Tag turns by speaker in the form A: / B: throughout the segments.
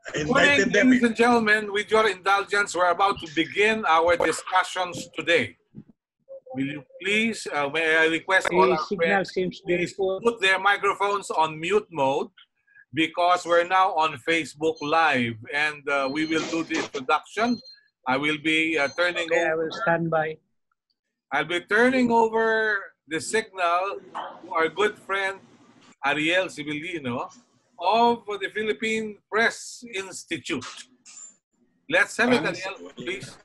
A: I
B: Good morning,
A: invited them.
B: ladies and gentlemen. With your indulgence, we're about to begin our discussions today. Will you please, may I request all our friends, please put their microphones on mute mode because we're now on Facebook Live and we will do the introduction. I will be turning over.
C: I will stand by.
B: I'll be turning over the signal to our good friend Ariel Sibilino of the Philippine Press Institute. Let's have it, Ariel, please.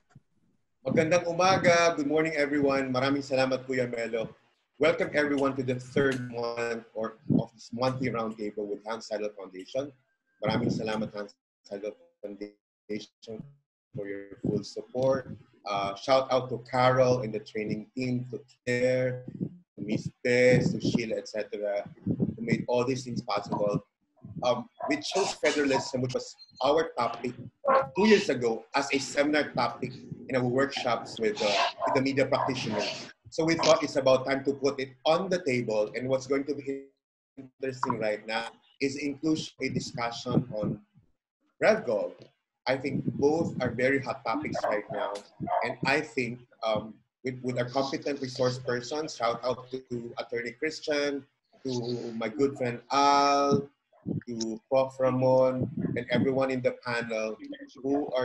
D: Magandang umaga. Good morning, everyone. Maraming salamat, Kuya Melo. Welcome, everyone, to the third month of this monthly roundtable with Hans Seidel Foundation. Maraming salamat, Hans Seidel Foundation, for your full support. Shout out to Carol and the training team, to Claire, to Miss Bess, to Sheila, etc., who made all these things possible. We chose federalism, which was our topic 2 years ago, as a seminar topic in our workshops with the media practitioners. So we thought it's about time to put it on the table. And what's going to be interesting right now is include a discussion on RevGov. I think both are very hot topics right now. And I think with our competent resource persons, shout out to Attorney Christian, to my good friend Al, to Prof. Ramon, and everyone in the panel who's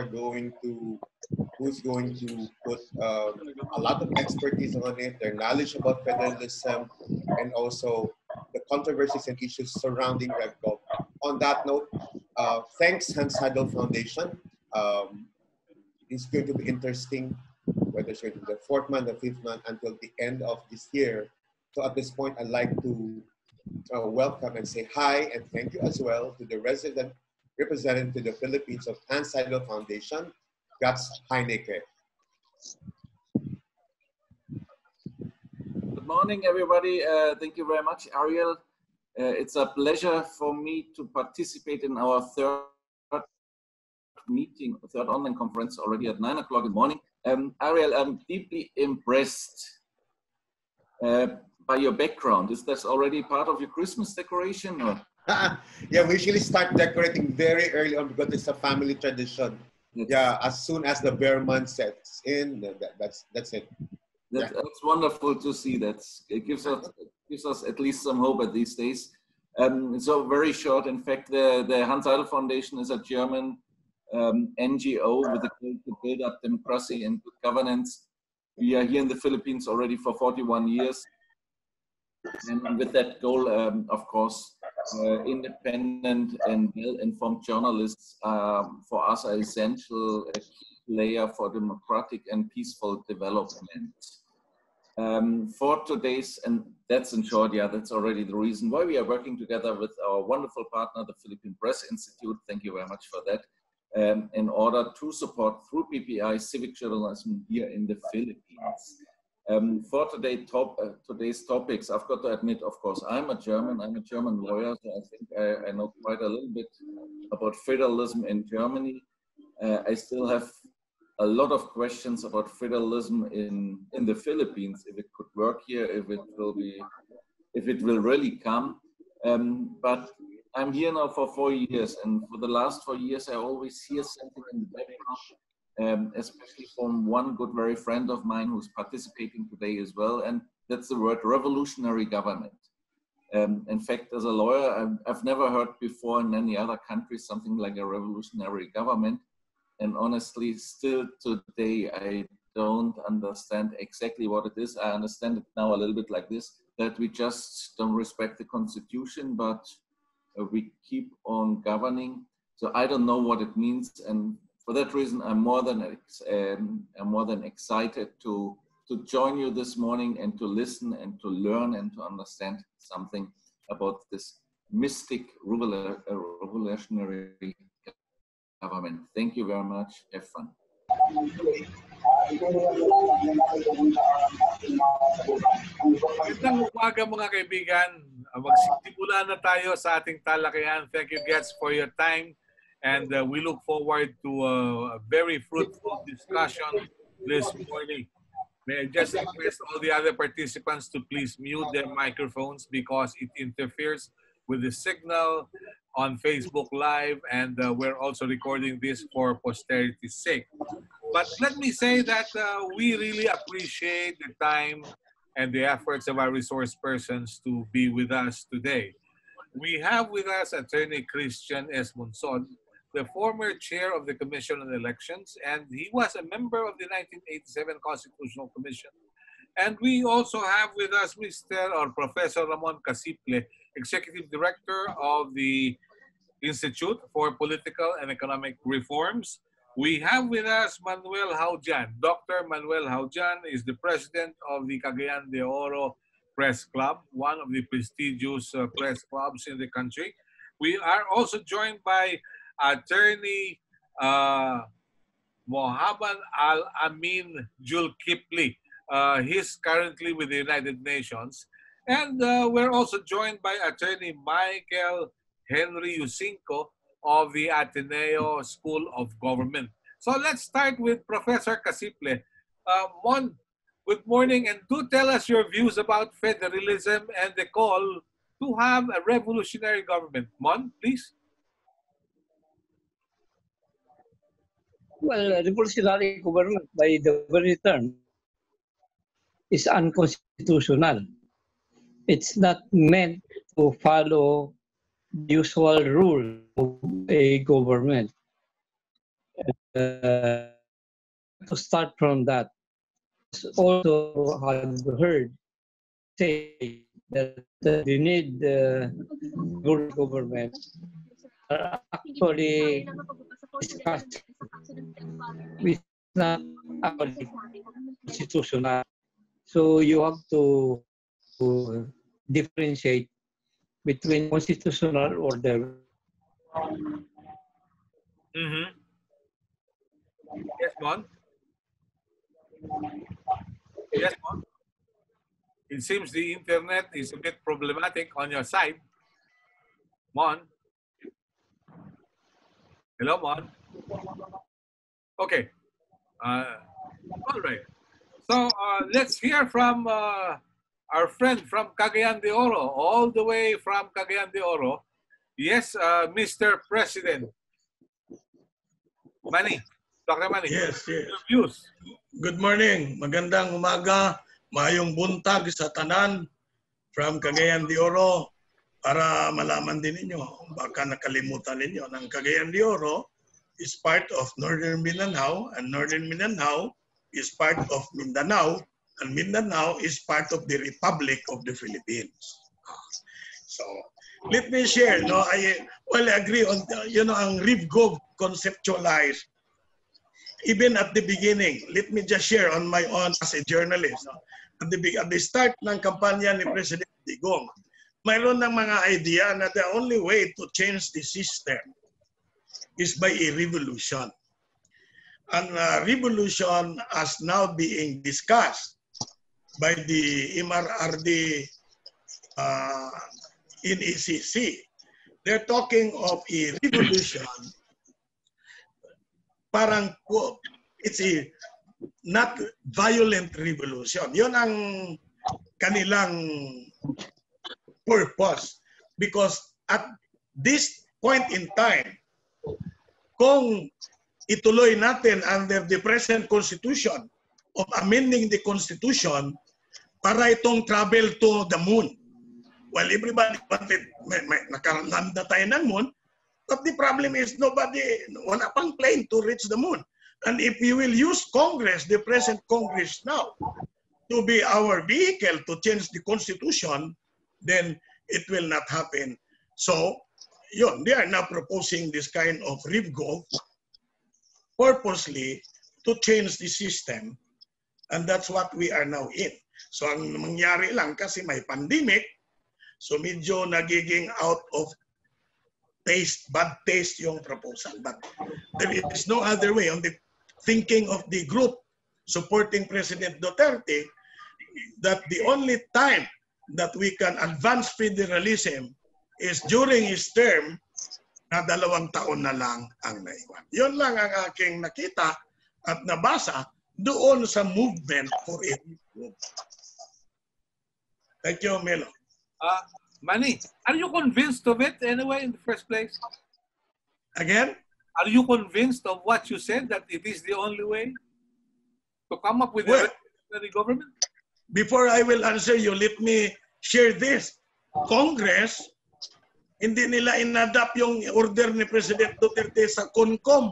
D: going to put a lot of expertise on it, their knowledge about federalism, and also the controversies and issues surrounding RevGov. On that note, thanks Hans Seidel Foundation. It's going to be interesting, whether it's going to be the 4th month, the 5th month, until the end of this year. So at this point, I'd like to welcome and say hi and thank you as well to the resident representative to the Philippines of Hans Seidel Foundation, Gats Heineke.
E: Good morning, everybody. Thank you very much, Ariel. It's a pleasure for me to participate in our third online conference already at 9 o'clock in the morning. Ariel, I'm deeply impressed by your background. Is that already part of your Christmas decoration? Or?
D: Yeah, we usually start decorating very early on because it's a family tradition. Yeah, as soon as the bear month sets in, that's it.
E: That's wonderful to see. It gives us at least some hope at these days. So very short. In fact, the Hans Seidel Foundation is a German NGO with a goal to build up democracy and good governance. We are here in the Philippines already for 41 years. And with that goal, of course, independent and well-informed journalists for us are essential, a key layer for democratic and peaceful development. For today's, and that's in short, yeah, that's already the reason why we are working together with our wonderful partner, the Philippine Press Institute. Thank you very much for that. In order to support through PPI civic journalism here in the Philippines. For today's topics, I've got to admit, of course, I'm a German lawyer, so I think I know quite a little bit about federalism in Germany. I still have a lot of questions about federalism in the Philippines, if it could work here, if it will really come. But I'm here now for 4 years, and for the last 4 years, I always hear something in the background, especially from one good, very friend of mine who's participating today as well, and that's the word revolutionary government. In fact, as a lawyer, I've never heard before in any other country something like a revolutionary government, and honestly, still today, I don't understand exactly what it is. I understand it now a little bit like this, that we just don't respect the constitution, but we keep on governing. So I don't know what it means, and for that reason, I'm more than excited to join you this morning and to listen and to learn and to understand something about this mystic revolutionary government. Thank you very much. Have fun.
B: Magandang umaga mga kaibigan. Magsimula na tayo sa ating talakayan. Thank you guys for your time, and we look forward to a very fruitful discussion this morning. May I just request all the other participants to please mute their microphones because it interferes with the signal on Facebook Live, and we're also recording this for posterity's sake. But let me say that we really appreciate the time and the efforts of our resource persons to be with us today. We have with us Attorney Christian S. Monzon, the former chair of the Commission on Elections, and he was a member of the 1987 Constitutional Commission. And we also have with us Mr. or Professor Ramon Casiple, Executive Director of the Institute for Political and Economic Reforms. We have with us Manuel Haujan. Dr. Manuel Haujan is the president of the Cagayan de Oro Press Club, one of the prestigious press clubs in the country. We are also joined by Attorney Mohammed Al-Amin Julkipli. He's currently with the United Nations. And we're also joined by Attorney Michael Henry Yusinko of the Ateneo School of Government. So let's start with Professor Casiple. Mon, good morning, and do tell us your views about federalism and the call to have a revolutionary government. Mon, please.
A: Well, revolutionary government by the very term is unconstitutional. It's not meant to follow the usual rule of a government. To start from that, also have heard say that they need government are actually discussed with not actually constitutional. So you have to differentiate between constitutional order.
B: Mm-hmm. Yes, Mon. Yes, Mon. It seems the internet is a bit problematic on your side. Mon. Hello, Mon. Okay. All right. So let's hear from our friend from Cagayan de Oro, all the way from Cagayan de Oro. Yes, Mr. President. Manny. Dr. Manny.
C: Yes, yes.
B: Your views.
C: Good morning. Magandang umaga. Mayong buntag sa tanan from Cagayan de Oro para malaman din ninyo. Baka nakalimutan ninyo ng Cagayan de Oro is part of Northern Mindanao, and Northern Mindanao is part of Mindanao, and Mindanao is part of the Republic of the Philippines. So, let me share. No, I agree on ang RIVGov conceptualized. Even at the beginning, let me just share on my own as a journalist. No? At the start ng kampanya ni President Digong, mayroon ng mga idea na the only way to change the system is by a revolution. And revolution as now being discussed by the MRRD in ECC. They're talking of a revolution. Parang it's a not violent revolution. Yun ang kanilang purpose. Because at this point in time, kung ituloy natin under the present constitution of amending the constitution para itong travel to the moon. Well, everybody wanted, nakaland na tayo ng moon, but the problem is wala pang plane to reach the moon. And if we will use Congress, the present Congress now, to be our vehicle to change the constitution, then it will not happen. So, they are now proposing this kind of RIVGov purposely to change the system, and that's what we are now in. So, ang mangyari lang kasi may pandemic, so medyo nagiging out of bad taste yung proposal. But there is no other way on the thinking of the group supporting President Duterte that the only time that we can advance federalism is during his term na 2 taon na lang ang naiwan. Yun lang ang aking nakita at nabasa doon sa movement for a group. Thank you, Melo.
B: Manny, are you convinced of it anyway in the first place?
C: Again?
B: Are you convinced of what you said, that it is the only way to come up with a revolutionary government?
C: Before I will answer you, let me share this. Congress, hindi nila inadapt yung order ni President Duterte sa CONCOM,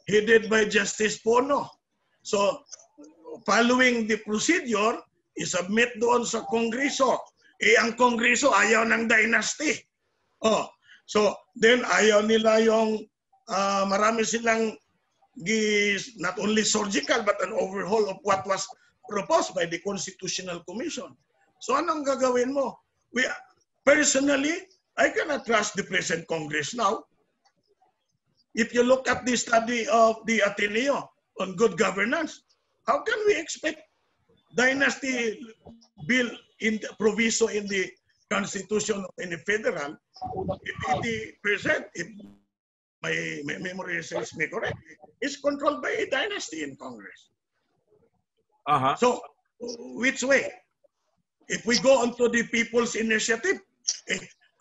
C: headed by Justice Pono. So, following the procedure, isubmit doon sa Kongreso. Ang Kongreso ayaw ng dynasty. So, then ayaw nila yung marami silang not only surgical but an overhaul of what was proposed by the Constitutional Commission. So anong gagawin mo? Personally, I cannot trust the present Congress now. If you look at the study of the Ateneo on good governance, how can we expect dynasty bill in the proviso in the Constitution in the federal if 80%, if my memory serves me correctly, is controlled by a dynasty in Congress. So, which way? If we go onto the people's initiative,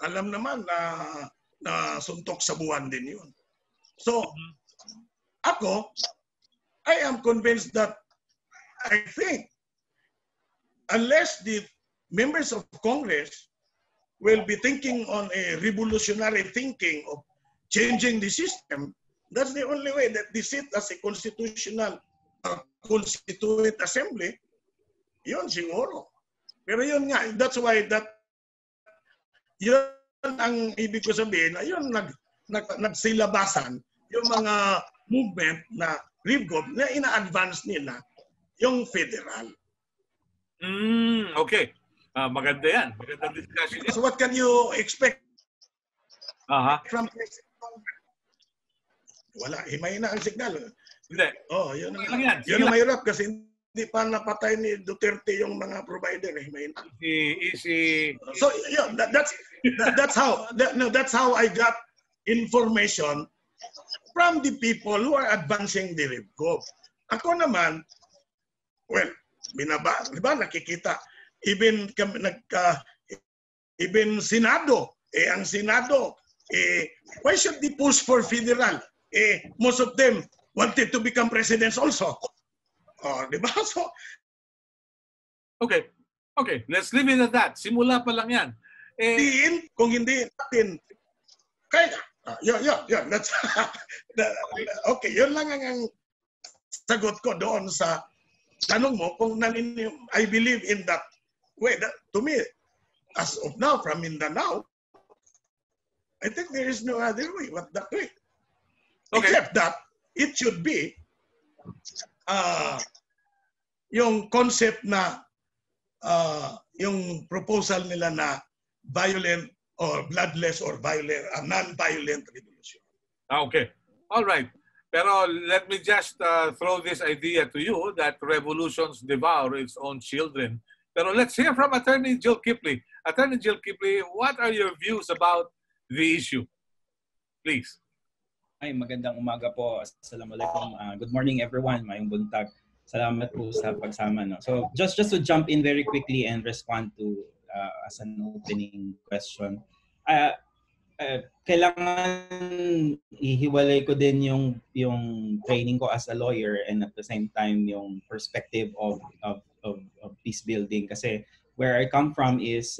C: alam naman na suntok sa buwan din yun. So, I am convinced that I think unless the members of Congress will be thinking on a revolutionary thinking of changing the system, that's the only way that they sit as a constitutional constituent assembly, yun siguro. Pero yun nga, that's why yun ang ibig ko sabihin, na yun nagsilabasan yung mga movement na RIVGOV na ina-advance nila yung federal.
B: Okay. Maganda yan. Magandang discussion.
C: So what can you expect from President Congress? Wala, himay na ang signal.
B: Hindi.
C: Yun ang mahirap kasi hindi pa napatay ni Duterte yung mga provider. Himay na. So yeah, that's how I got information from the people who are advancing the RIVGOV. Ako naman, diba nakikita, even Senado, ang Senado, why should they push for federal? Most of them wanted to become presidents also. Diba? So,
B: okay, let's leave it at that. Simula pa lang yan.
C: Kung hindi natin, kaya that's okay, yun lang ang sagot ko doon sa tanong mo kung I believe in that way. To me, as of now, from Mindanao, I think there is no other way but that way. Okay. Except that it should be yung concept na yung proposal nila na violent or bloodless or violent, non-violent revolution.
B: Okay. All right. Pero let me just throw this idea to you that revolutions devour its own children. Pero let's hear from Attorney Jill Kipley. Attorney Jill Kipley, what are your views about the issue? Please.
F: Ay, magandang umaga po. Assalamualaikum. Good morning everyone. Mayong buntag. Salamat po sa pagsama. No? So just to jump in very quickly and respond to as an opening question. Kailangan ihiwalay ko din yung training ko as a lawyer and at the same time yung perspective of peace building, kasi where I come from is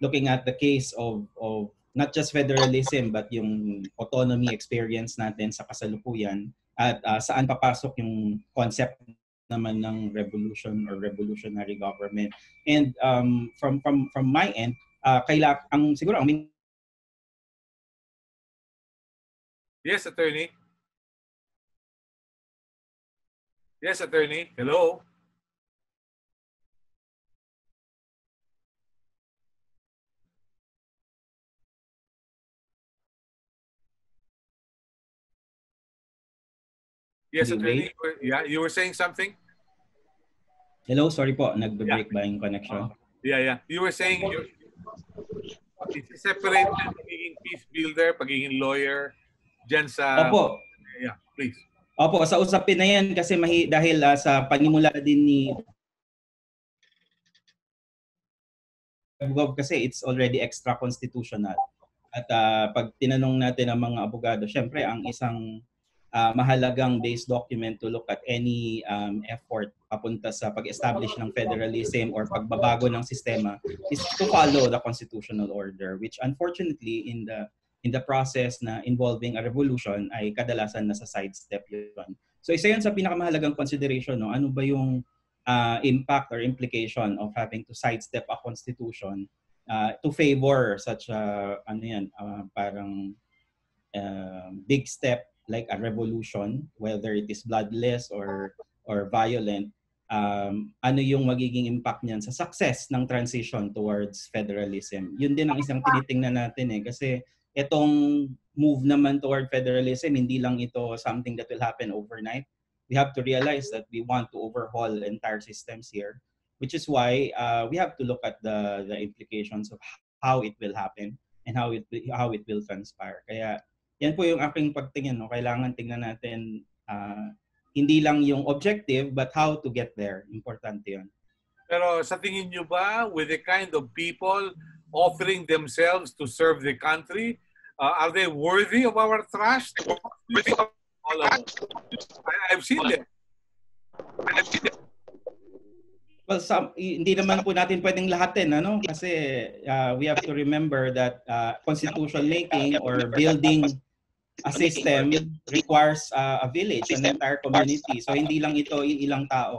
F: looking at the case of not just federalism but yung autonomy experience natin sa kasalukuyan at saan papasok yung concept naman ng revolution or revolutionary government. And from my end, siguro ang
B: Yes, Attorney. Yes, Attorney. Hello. Yes, Attorney. Yeah, you were saying something?
F: Hello, sorry po. Nagbe-break ba yung connection?
B: Yeah. You were saying it's separate pagiging peace builder, pagiging lawyer, dyan sa...
F: Opo.
B: Yeah, please.
F: Opo, sa usapin na yan kasi dahil sa panimula din ni RevGov kasi it's already extra-constitutional. At pag tinanong natin ang mga abogado, syempre ang isang mahalagang base document to look at any effort papunta sa pag-establish ng federalism or pagbabago ng sistema is to follow the constitutional order, which unfortunately in the process na involving a revolution ay kadalasan nasa sidestep yun. So isa yun sa pinakamahalagang consideration, no? Ano ba yung impact or implication of having to sidestep a constitution to favor such a parang big step like a revolution, whether it is bloodless or violent. Ano yung magiging impact niyan sa success ng transition towards federalism? Yun din ang isang tinitingnan natin kasi itong move naman toward federalism, hindi lang ito something that will happen overnight. We have to realize that we want to overhaul entire systems here, which is why we have to look at the implications of how it will happen and how it will transpire. Kaya yan po yung aking pagtingin. No? Kailangan tingnan natin hindi lang yung objective but how to get there. Importante yun.
B: Pero sa tingin nyo ba, with the kind of people offering themselves to serve the country, are they worthy of our trust? I've seen them.
F: Well, hindi naman po natin pwedeng lahatin, ano? Kasi we have to remember that constitution making or building a system requires a village, an entire community. So hindi lang ito ilang tao.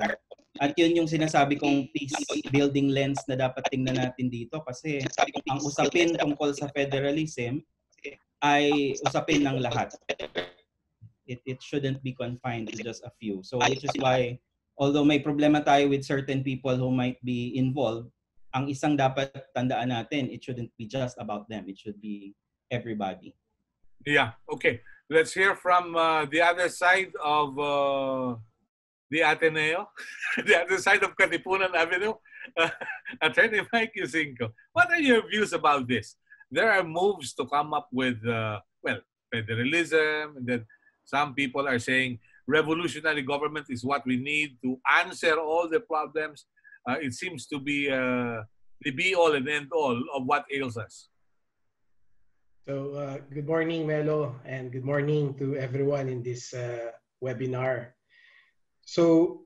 F: At yun yung sinasabi kong peace building lens na dapat tingnan natin dito kasi ang usapin tungkol sa federalism ay usapin ng lahat. It shouldn't be confined to just a few. So which is why, although may problema tayo with certain people who might be involved, ang isang dapat tandaan natin, it shouldn't be just about them. It should be everybody.
B: Yeah, okay. Let's hear from the other side of the Ateneo, the other side of Katipunan Avenue, Attorney Mike Yusinko. What are your views about this? There are moves to come up with, federalism, and then some people are saying revolutionary government is what we need to answer all the problems. It seems to be the be-all and end-all of what ails us.
G: So, good morning, Melo, and good morning to everyone in this webinar. So,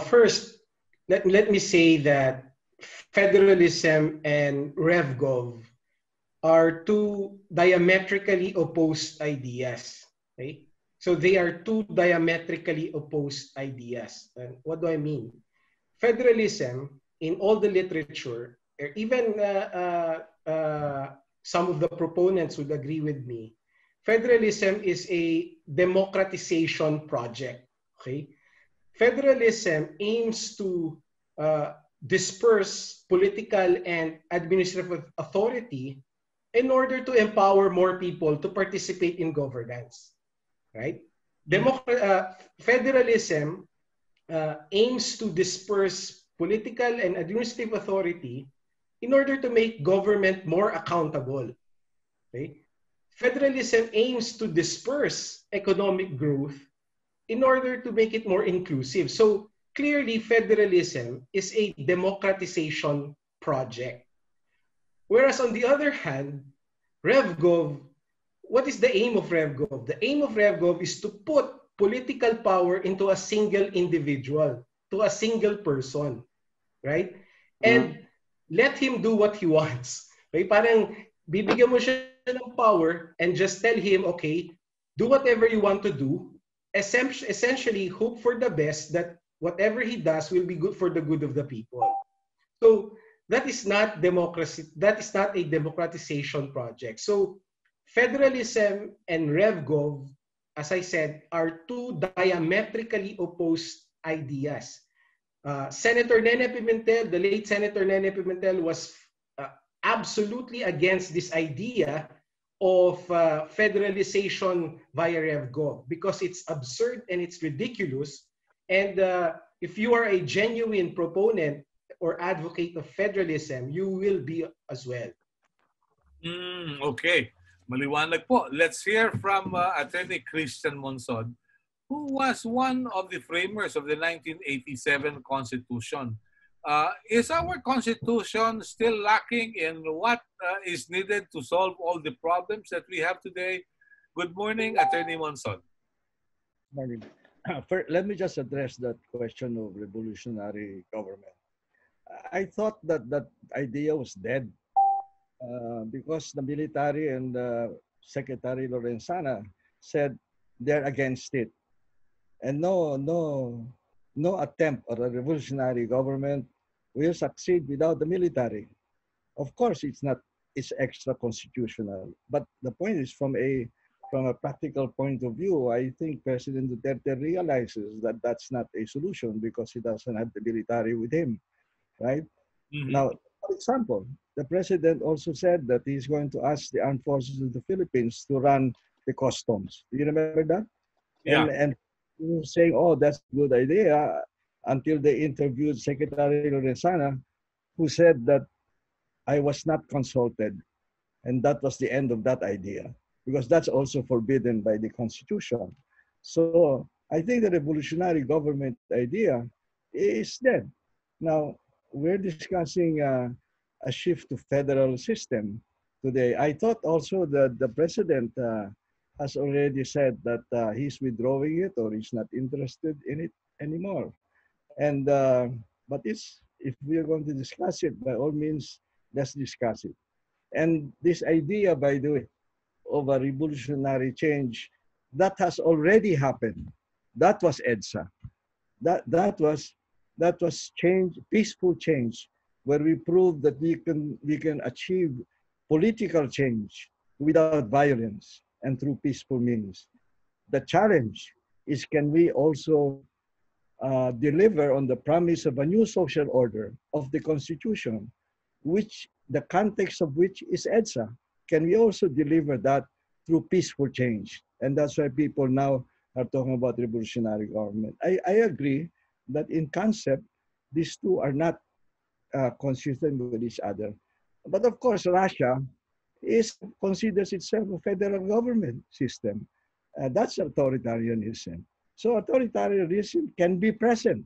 G: first, let me say that federalism and RevGov are two diametrically opposed ideas. Okay? So they are two diametrically opposed ideas. And what do I mean? Federalism, in all the literature, or even some of the proponents would agree with me, federalism is a democratization project. Okay? Federalism aims to disperse political and administrative authority in order to empower more people to participate in governance, right? Federalism aims to disperse political and administrative authority in order to make government more accountable, okay? Federalism aims to disperse economic growth in order to make it more inclusive. So clearly, federalism is a democratization project. Whereas on the other hand, RevGov, what is the aim of RevGov? The aim of RevGov is to put political power into a single individual, to a single person, right? And let him do what he wants. Okay? Parang bibigyan mo siya ng power and just tell him, okay, do whatever you want to do. Essentially, hope for the best that whatever he does will be good for the good of the people. So that is not democracy. That is not a democratization project. So federalism and RevGov, as I said, are two diametrically opposed ideas. Senator Nene Pimentel, the late Senator Nene Pimentel, was absolutely against this idea of federalization via RevGov because it's absurd and it's ridiculous. And if you are a genuine proponent or advocate of federalism, you will be as well.
B: Okay. Maliwanag po. Let's hear from Attorney Christian Monsod, who was one of the framers of the 1987 Constitution. Is our Constitution still lacking in what is needed to solve all the problems that we have today? Good morning, Attorney Monson.
H: Morning. First, let me just address that question of revolutionary government. I thought that that idea was dead because the military and Secretary Lorenzana said they're against it. And no attempt at a revolutionary government will succeed without the military. Of course, it's extra constitutional. But the point is from a practical point of view, I think President Duterte realizes that that's not a solution because he doesn't have the military with him, right?
B: Mm-hmm.
H: Now, for example, the president also said that he's going to ask the armed forces of the Philippines to run the customs. Do you remember that?
B: Yeah.
H: And he was saying, oh, that's a good idea, until they interviewed Secretary Lorenzana, who said that I was not consulted. And that was the end of that idea, because that's also forbidden by the Constitution. So I think the revolutionary government idea is dead. Now, we're discussing a shift to federal system today. I thought also that the president has already said that he's withdrawing it or he's not interested in it anymore. And but if we are going to discuss it, by all means, let's discuss it. And this idea, by the way, of a revolutionary change, that has already happened. That was EDSA. That was change, peaceful change, where we proved that we can achieve political change without violence and through peaceful means. The challenge is, can we also deliver on the promise of a new social order of the Constitution, which the context of which is EDSA? Can we also deliver that through peaceful change? And that's why people now are talking about revolutionary government. I agree that in concept, these two are not consistent with each other. But of course, Russia considers itself a federal government system. That's authoritarianism. So authoritarianism can be present,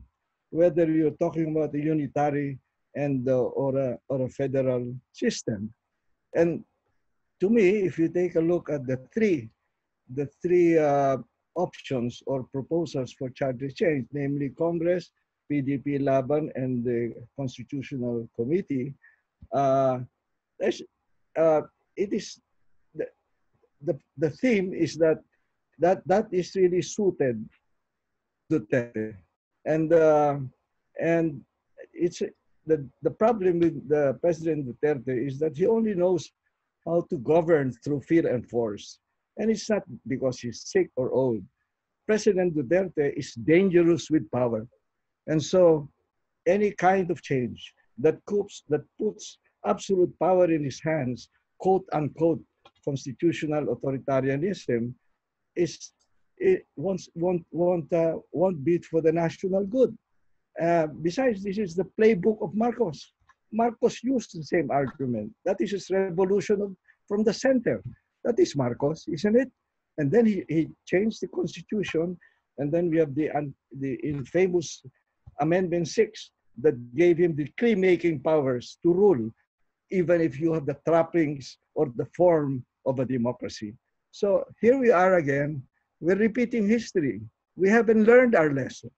H: whether you're talking about a unitary and or a federal system. And to me, if you take a look at the three options or proposals for charter change, namely Congress, PDP Laban, and the Constitutional Committee, it is the theme is that is really suited to Duterte, and it's the problem with the President Duterte is that he only knows how to govern through fear and force, and it's not because he's sick or old. President Duterte is dangerous with power, and so any kind of change that puts absolute power in his hands, quote unquote, constitutional authoritarianism, won't be for the national good. Besides, this is the playbook of Marcos. Marcos used the same argument. That is his revolution from the center. That is Marcos, isn't it? And then he changed the constitution, and then we have the infamous Amendment 6 that gave him decree-making powers to rule, even if you have the trappings or the form of a democracy. So here we are again. We're repeating history. We haven't learned our lesson.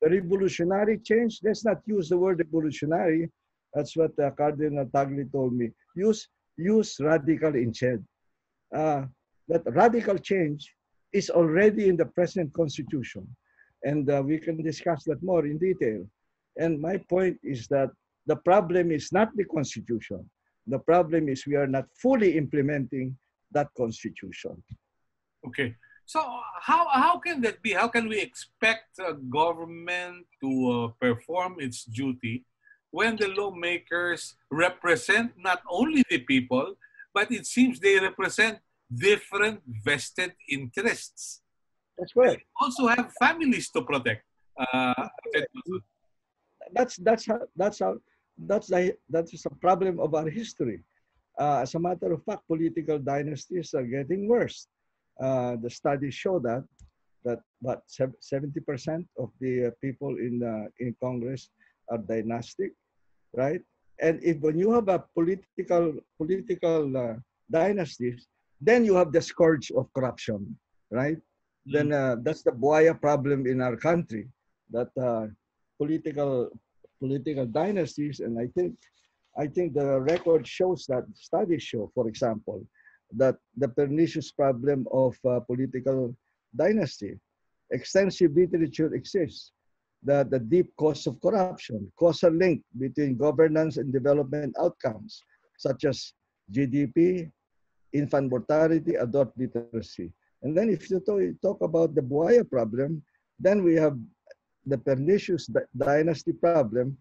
H: The revolutionary change, let's not use the word revolutionary. That's what Cardinal Tagle told me. Use radical instead. That radical change is already in the present constitution. And we can discuss that more in detail. And my point is that the problem is not the constitution. The problem is we are not fully implementing that constitution.
B: Okay. So how can that be? How can we expect a government to perform its duty when the lawmakers represent not only the people, but it seems they represent different vested interests?
H: That's right.
B: They also have families to protect.
H: That's a problem of our history. As a matter of fact, political dynasties are getting worse. The studies show that 70% of the people in Congress are dynastic, right? And if when you have a political dynasties, then you have the scourge of corruption, right? Then that's the buaya problem in our country, that political dynasties, and I think the record shows that, studies show, for example, that the pernicious problem of political dynasty, extensive literature exists that the deep cause of corruption, causal link between governance and development outcomes, such as GDP, infant mortality, adult literacy. And then if you talk about the buaya problem, then we have the pernicious dynasty problem.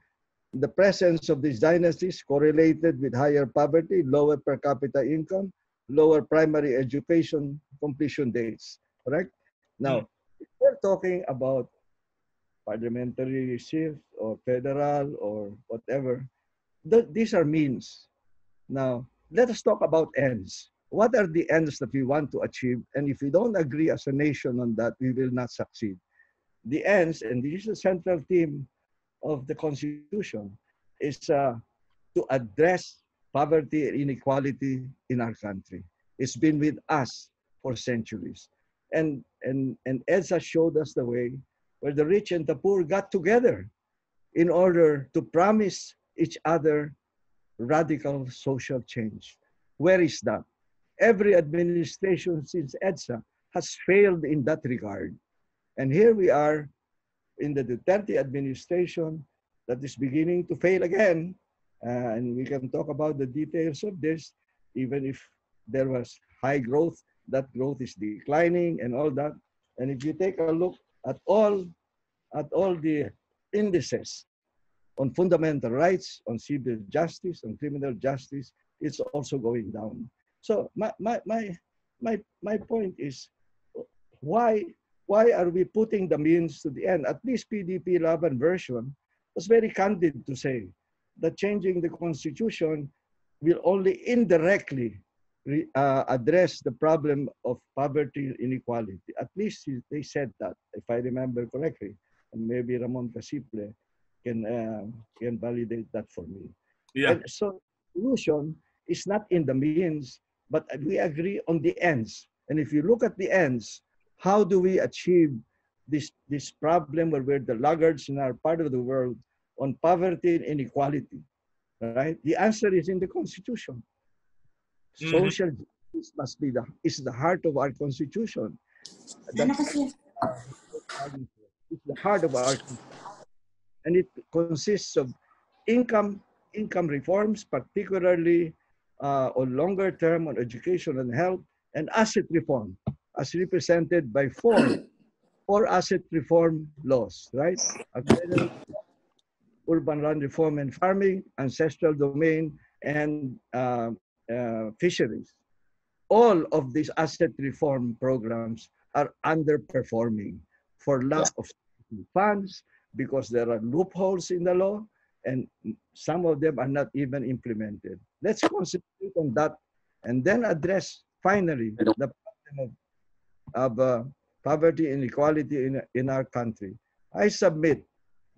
H: The presence of these dynasties correlated with higher poverty, lower per capita income, lower primary education completion dates, correct? Now, if we're talking about parliamentary shift or federal or whatever, these are means. Now, let us talk about ends. What are the ends that we want to achieve? And if we don't agree as a nation on that, we will not succeed. The ends, and this is a central theme of the Constitution, is to address poverty and inequality in our country. It's been with us for centuries. And EDSA showed us the way where the rich and the poor got together in order to promise each other radical social change. Where is that? Every administration since EDSA has failed in that regard. And here we are in the Duterte administration that is beginning to fail again. And we can talk about the details of this, even if there was high growth, that growth is declining and all that. And if you take a look at all the indices on fundamental rights, on civil justice, on criminal justice, it's also going down. So my point is, why are we putting the means to the end? At least PDP Laban version was very candid to say that changing the Constitution will only indirectly address the problem of poverty and inequality. At least they said that, if I remember correctly. And maybe Ramon Casiple can validate that for me.
B: Yeah.
H: And so solution is not in the means, but we agree on the ends. And if you look at the ends, how do we achieve this problem where we're the laggards in our part of the world on poverty and inequality, right? The answer is in the Constitution. Social justice must be is the heart of our Constitution. It's the heart of our, and it consists of income reforms, particularly on longer term on education and health, and asset reform, as represented by four asset reform laws, right? Urban land reform and farming, ancestral domain, and fisheries. All of these asset reform programs are underperforming for lack of funds, because there are loopholes in the law, and some of them are not even implemented. Let's concentrate on that and then address finally the problem of poverty and inequality in our country. I submit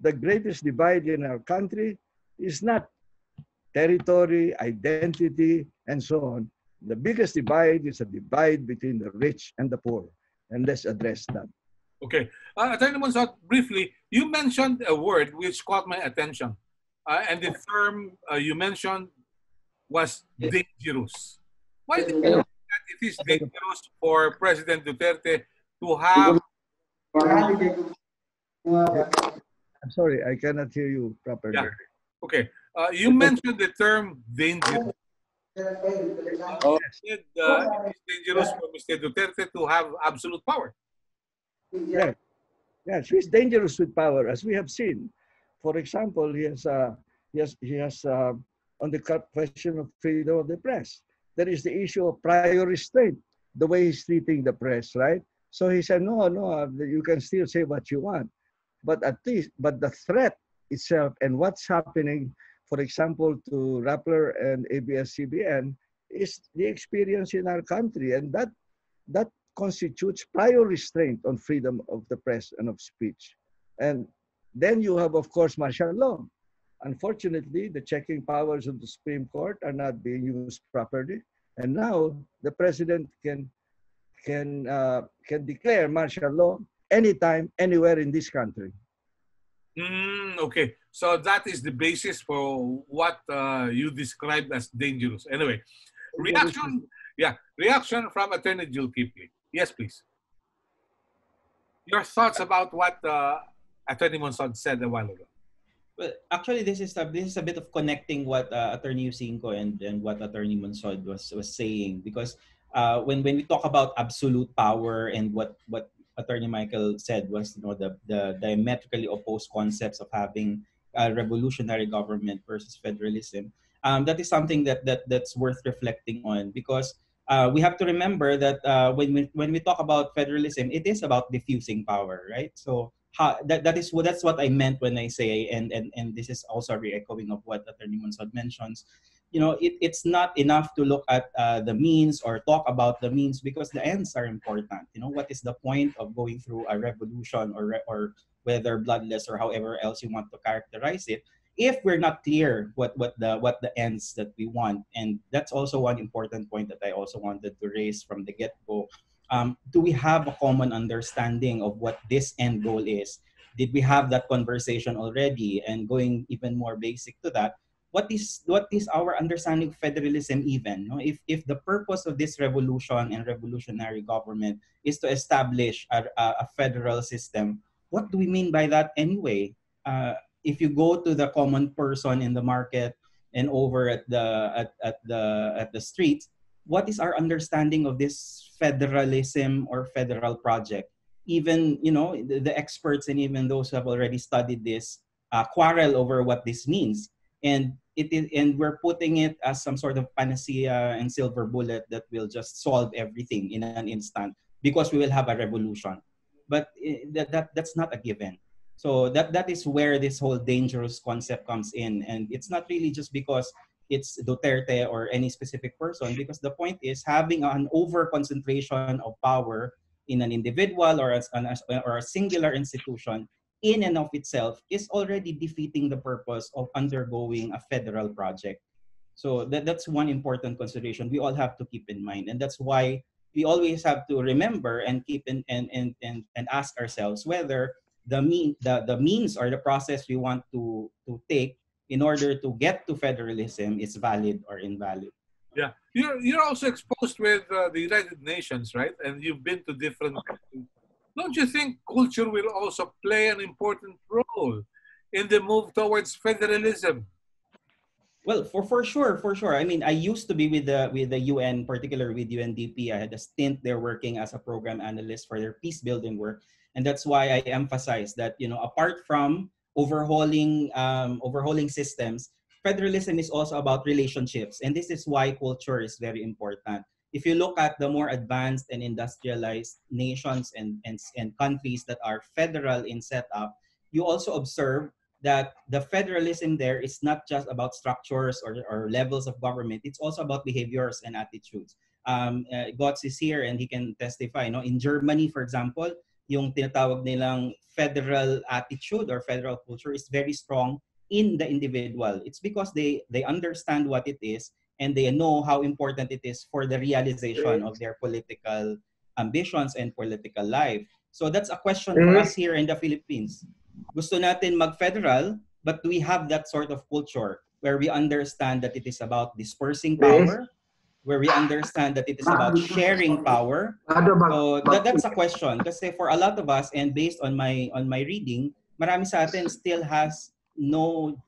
H: the greatest divide in our country is not territory, identity, and so on. The biggest divide is a divide between the rich and the poor. And let's address that.
B: Okay. Attorney Monsot, briefly, you mentioned a word which caught my attention. And the term you mentioned was dangerous. Why do you think that it is dangerous for President Duterte to have...
H: I'm sorry, I cannot hear you properly.
B: Yeah. Okay. You mentioned the term dangerous. It is dangerous for Mr. Duterte to have absolute power.
H: Yes, yes, he's dangerous with power, as we have seen. For example, he has on the question of freedom of the press, there is the issue of prior restraint, the way he's treating the press, right? So he said, no, you can still say what you want, but at least, but the threat itself and what's happening, for example, to Rappler and ABS-CBN, is the experience in our country, and that constitutes prior restraint on freedom of the press and of speech. And then you have, of course, martial law. Unfortunately, the checking powers of the Supreme Court are not being used properly. And now the president can declare martial law anytime, anywhere in this country.
B: Okay, so that is the basis for what you described as dangerous. Anyway, reaction, reaction from Attorney Jill Kipley. Yes, please. Your thoughts about what Attorney Monsod said a while ago.
F: Well, actually, this is a bit of connecting what Attorney Ucinco and what Attorney Monsod was saying, because when we talk about absolute power and what Attorney Michael said was, you know, the diametrically opposed concepts of having a revolutionary government versus federalism. That is something that's worth reflecting on, because we have to remember that when we talk about federalism, it is about diffusing power, right? So that's what I meant when I say, and this is also re-echoing of what Attorney Monsod mentions. You know, it's not enough to look at the means or talk about the means, because the ends are important. You know, what is the point of going through a revolution or whether bloodless or however else you want to characterize it, if we're not clear what the ends that we want? And that's also one important point that I also wanted to raise from the get-go. Do we have a common understanding of what this end goal is? Did we have that conversation already? And going even more basic to that, what is our understanding of federalism even? No? If the purpose of this revolution and revolutionary government is to establish a federal system, what do we mean by that anyway? If you go to the common person in the market and over at the streets, what is our understanding of this federalism or federal project? Even, you know, the experts and even those who have already studied this quarrel over what this means. And we're putting it as some sort of panacea and silver bullet that will just solve everything in an instant because we will have a revolution. But that's not a given. So that is where this whole dangerous concept comes in. And it's not really just because it's Duterte or any specific person, because the point is having an over concentration of power in an individual or a singular institution in and of itself is already defeating the purpose of undergoing a federal project. So that's one important consideration we all have to keep in mind. And that's why we always have to remember and keep and ask ourselves whether the means or the process we want to take in order to get to federalism is valid or invalid.
B: Yeah, you're also exposed with the United Nations, right? And you've been to different countries. Don't you think culture will also play an important role in the move towards federalism?
F: Well, for sure. I mean, I used to be with the UN, particularly with UNDP. I had a stint there working as a program analyst for their peace building work, and that's why I emphasize that, you know, apart from overhauling systems, federalism is also about relationships, and this is why culture is very important. If you look at the more advanced and industrialized nations and countries that are federal in setup, you also observe that the federalism there is not just about structures or levels of government. It's also about behaviors and attitudes. Gotts is here and he can testify. You know, in Germany, for example, yung tinatawag nilang federal attitude or federal culture is very strong in the individual. It's because they understand what it is and they know how important it is for the realization of their political ambitions and political life. So that's a question for us here in the Philippines. Gusto natin mag-federal, but do we have that sort of culture where we understand that it is about dispersing power, where we understand that it is about sharing power? So that's a question. Kasi for a lot of us, and based on my reading, marami sa atin still has no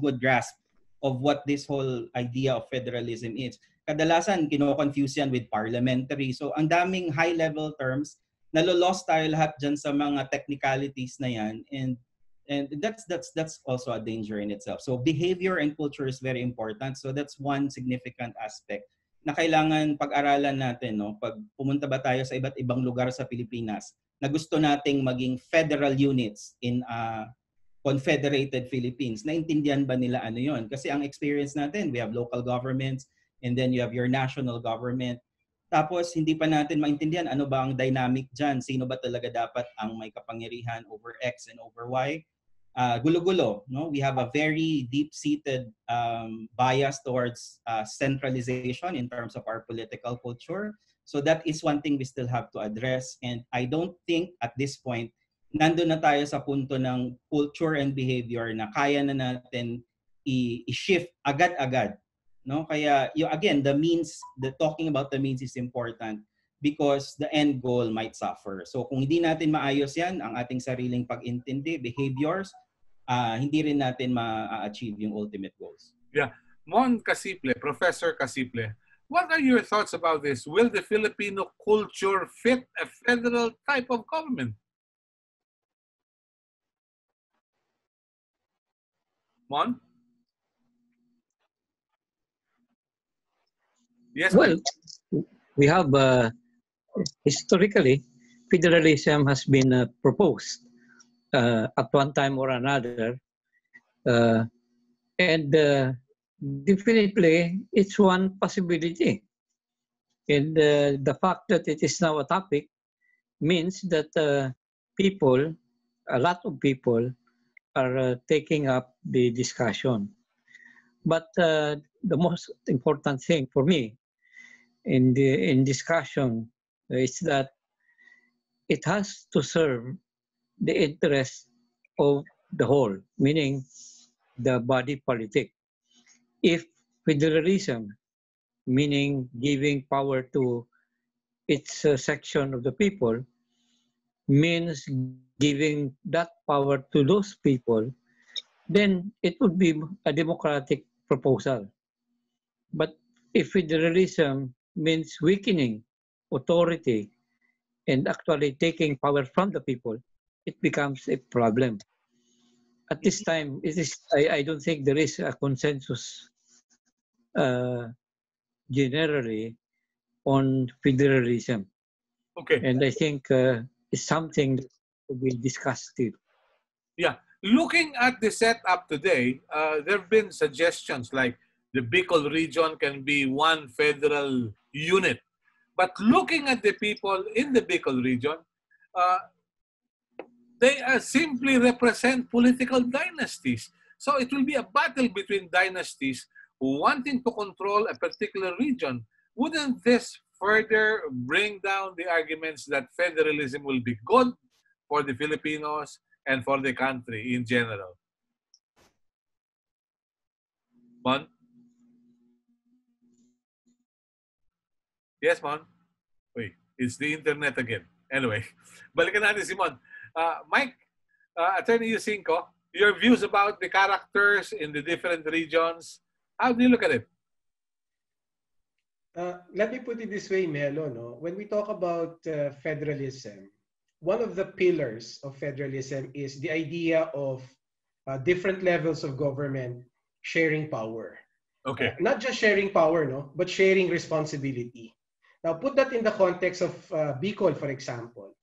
F: good grasp of what this whole idea of federalism is. Kadalasan, kino-confuse yan with parliamentary. So ang daming high-level terms, nalo-lost tayo lahat dyan sa mga technicalities na yan, and that's also a danger in itself. So behavior and culture is very important. So that's one significant aspect na kailangan pag-aralan natin, no? Pag pumunta ba tayo sa iba't ibang lugar sa Pilipinas na gusto nating maging federal units in confederated Philippines, naintindihan ba nila ano yon? Kasi ang experience natin, we have local governments and then you have your national government. Tapos hindi pa natin maintindihan ano ba ang dynamic dyan, sino ba talaga dapat ang may kapangyarihan over X and over Y. gulo-gulo. No, we have a very deep-seated bias towards centralization in terms of our political culture. So that is one thing we still have to address. And I don't think at this point, nandun na tayo sa punto ng culture and behavior na kaya na natin i-shift agad-agad. No, kaya again, talking about the means is important because the end goal might suffer. So kung hindi natin maayos yan, ang ating sariling pag-intindi, behaviors, hindi rin natin ma-achieve yung ultimate goals.
B: Yeah. Mon Casiple, Professor Casiple, what are your thoughts about this? Will the Filipino culture fit a federal type of government? Mon? Yes.
A: Well, we have historically, federalism has been proposed at one time or another, and definitely it's one possibility. And the fact that it is now a topic means that a lot of people are taking up the discussion. But the most important thing for me in discussion is that it has to serve the interest of the whole, meaning the body politic. If federalism, meaning giving power to its section of the people, means giving that power to those people, then it would be a democratic proposal. But if federalism means weakening authority and actually taking power from the people, it becomes a problem. At this time, I don't think there is a consensus generally on federalism.
B: Okay.
A: And I think it's something that will be discussed still.
B: Yeah. Looking at the setup today, there have been suggestions like the Bicol region can be one federal unit. But looking at the people in the Bicol region, they simply represent political dynasties. So it will be a battle between dynasties wanting to control a particular region. Wouldn't this further bring down the arguments that federalism will be good for the Filipinos and for the country in general? Mon? Yes, Mon? Wait, it's the internet again. Anyway, balikan natin si Mon. Mike, Attorney Yusinko, your views about the characters in the different regions, how do you look at it?
G: Let me put it this way, Melo. No? When we talk about federalism, one of the pillars of federalism is the idea of different levels of government sharing power.
B: Okay.
G: Not just sharing power, no, but sharing responsibility. Now, put that in the context of Bicol, for example.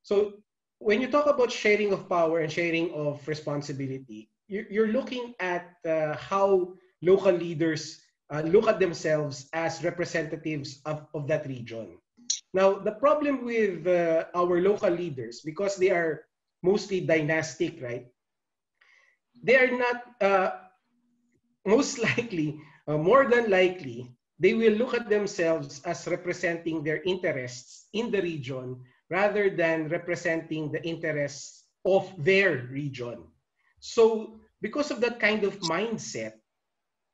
G: So when you talk about sharing of power and sharing of responsibility, you're looking at how local leaders look at themselves as representatives of that region. Now, the problem with our local leaders, because they are mostly dynastic, right? They are not, most likely, more than likely, they will look at themselves as representing their interests in the region rather than representing the interests of their region. So, because of that kind of mindset,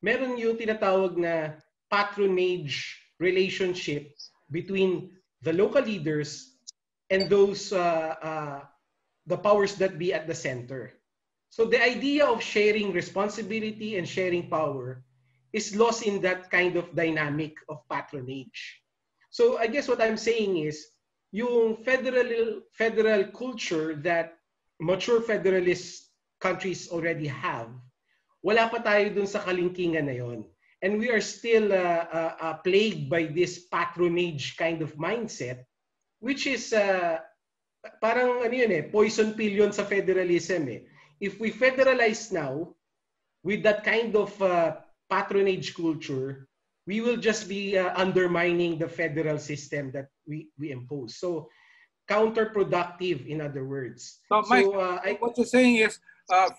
G: meron yung tinatawag na patronage relationship between the local leaders and those the powers that be at the center. So the idea of sharing responsibility and sharing power is lost in that kind of dynamic of patronage. So I guess what I'm saying is yung federal culture that mature federalist countries already have, wala pa tayo dun sa kalingkingan na yon. And we are still plagued by this patronage kind of mindset, which is parang ano yun poison pill yun sa federalism If we federalize now with that kind of patronage culture, we will just be undermining the federal system that we impose. So counterproductive, in other words.
B: So, Mike,
G: I,
B: what you're saying is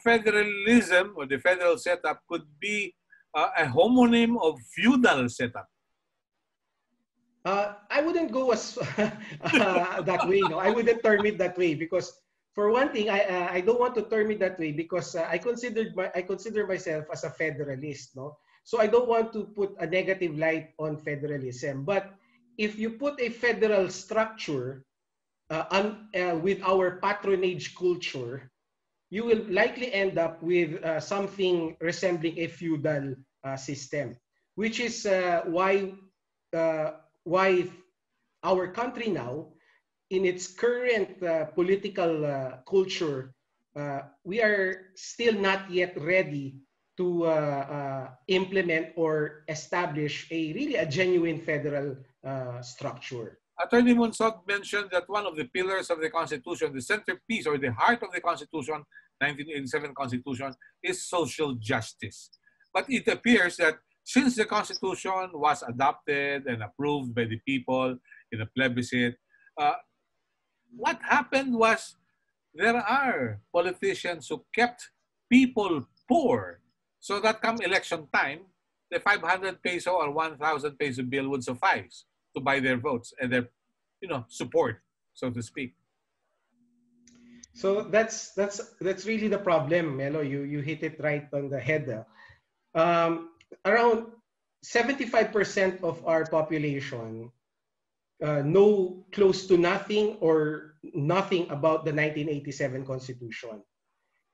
B: federalism or the federal setup could be a homonym of feudal setup.
G: I wouldn't go as that way. No, I wouldn't term it that way because, for one thing, I don't want to term it that way because I consider myself as a federalist. No, so I don't want to put a negative light on federalism. But if you put a federal structure with our patronage culture, you will likely end up with something resembling a feudal system, which is why our country now, in its current political culture, we are still not yet ready to implement or establish a genuine federal structure.
B: Attorney Monsod mentioned that one of the pillars of the Constitution, the centerpiece or the heart of the Constitution, 1987 Constitution, is social justice. But it appears that since the Constitution was adopted and approved by the people in a plebiscite, what happened was there are politicians who kept people poor so that come election time, the 500 peso or 1,000 peso bill would suffice to buy their votes and their, support, so to speak.
G: So that's really the problem, Melo. You hit it right on the head. Around 75% of our population know close to nothing or nothing about the 1987 Constitution.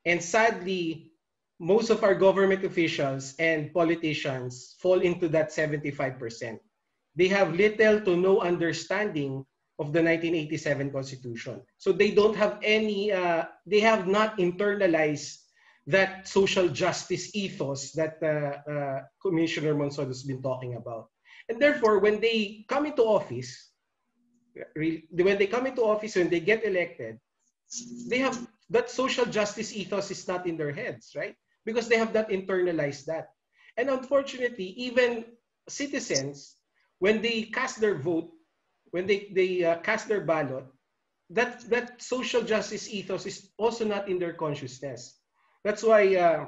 G: And sadly, most of our government officials and politicians fall into that 75%. They have little to no understanding of the 1987 Constitution. So they don't have any, they have not internalized that social justice ethos that Commissioner Monsod has been talking about. And therefore, when they come into office, when they get elected, they have that social justice ethos is not in their heads, right? Because they have not internalized that. And unfortunately, even citizens, when they cast their vote, when they cast their ballot, that social justice ethos is also not in their consciousness. That's why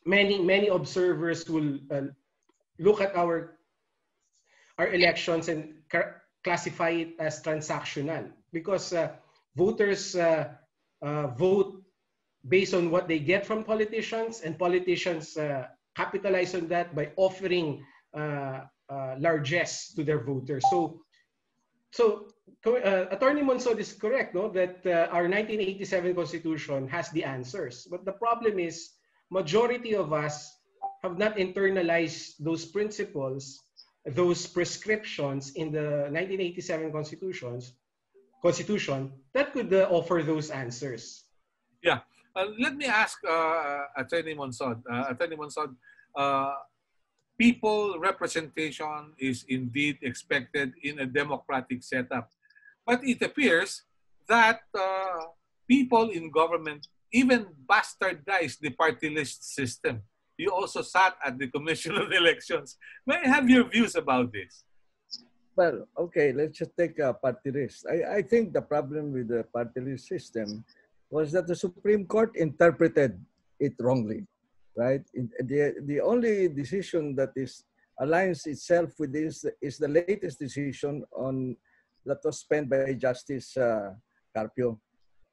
G: many observers will look at our elections and classify it as transactional because voters vote based on what they get from politicians, and politicians capitalize on that by offering largesse to their voters. So Attorney Monsod is correct, no? That our 1987 Constitution has the answers. But the problem is, majority of us have not internalized those principles, those prescriptions in the 1987 Constitution that could offer those answers.
B: Yeah. Let me ask Attorney Monsod. Attorney Monsod, people representation is indeed expected in a democratic setup. But it appears that people in government even bastardized the party list system. You also sat at the Commission on Elections. May I have your views about this?
H: Well, okay, let's just take a party list. I think the problem with the party list system was that the Supreme Court interpreted it wrongly, right? The only decision that aligns itself with this is the latest decision that was penned by Justice Carpio.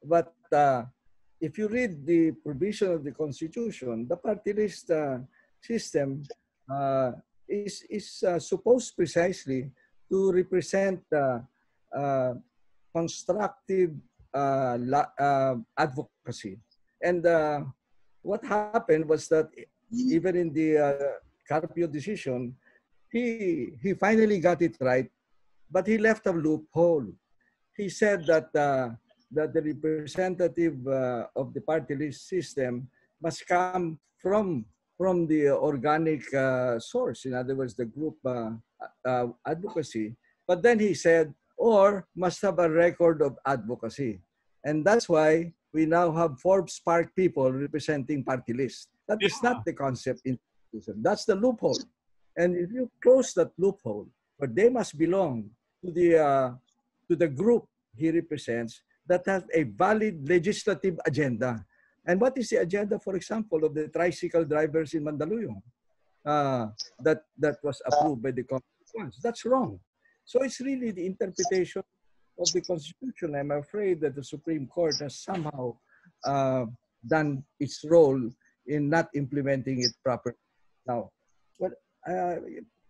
H: But if you read the provision of the Constitution, the party list system is supposed precisely to represent constructive advocacy. And what happened was that even in the Carpio decision, he finally got it right, but he left a loophole. He said that the representative of the party list system must come from the organic source, in other words, the group advocacy. But then he said, or must have a record of advocacy. And that's why we now have Forbes Park people representing party lists. That is not the concept in the system. That's the loophole. And if you close that loophole, but they must belong to the group he represents that has a valid legislative agenda. And what is the agenda, for example, of the tricycle drivers in Mandaluyong that was approved by the Congress once? That's wrong. So it's really the interpretation of the Constitution. I'm afraid that the Supreme Court has somehow done its role in not implementing it properly. Now, what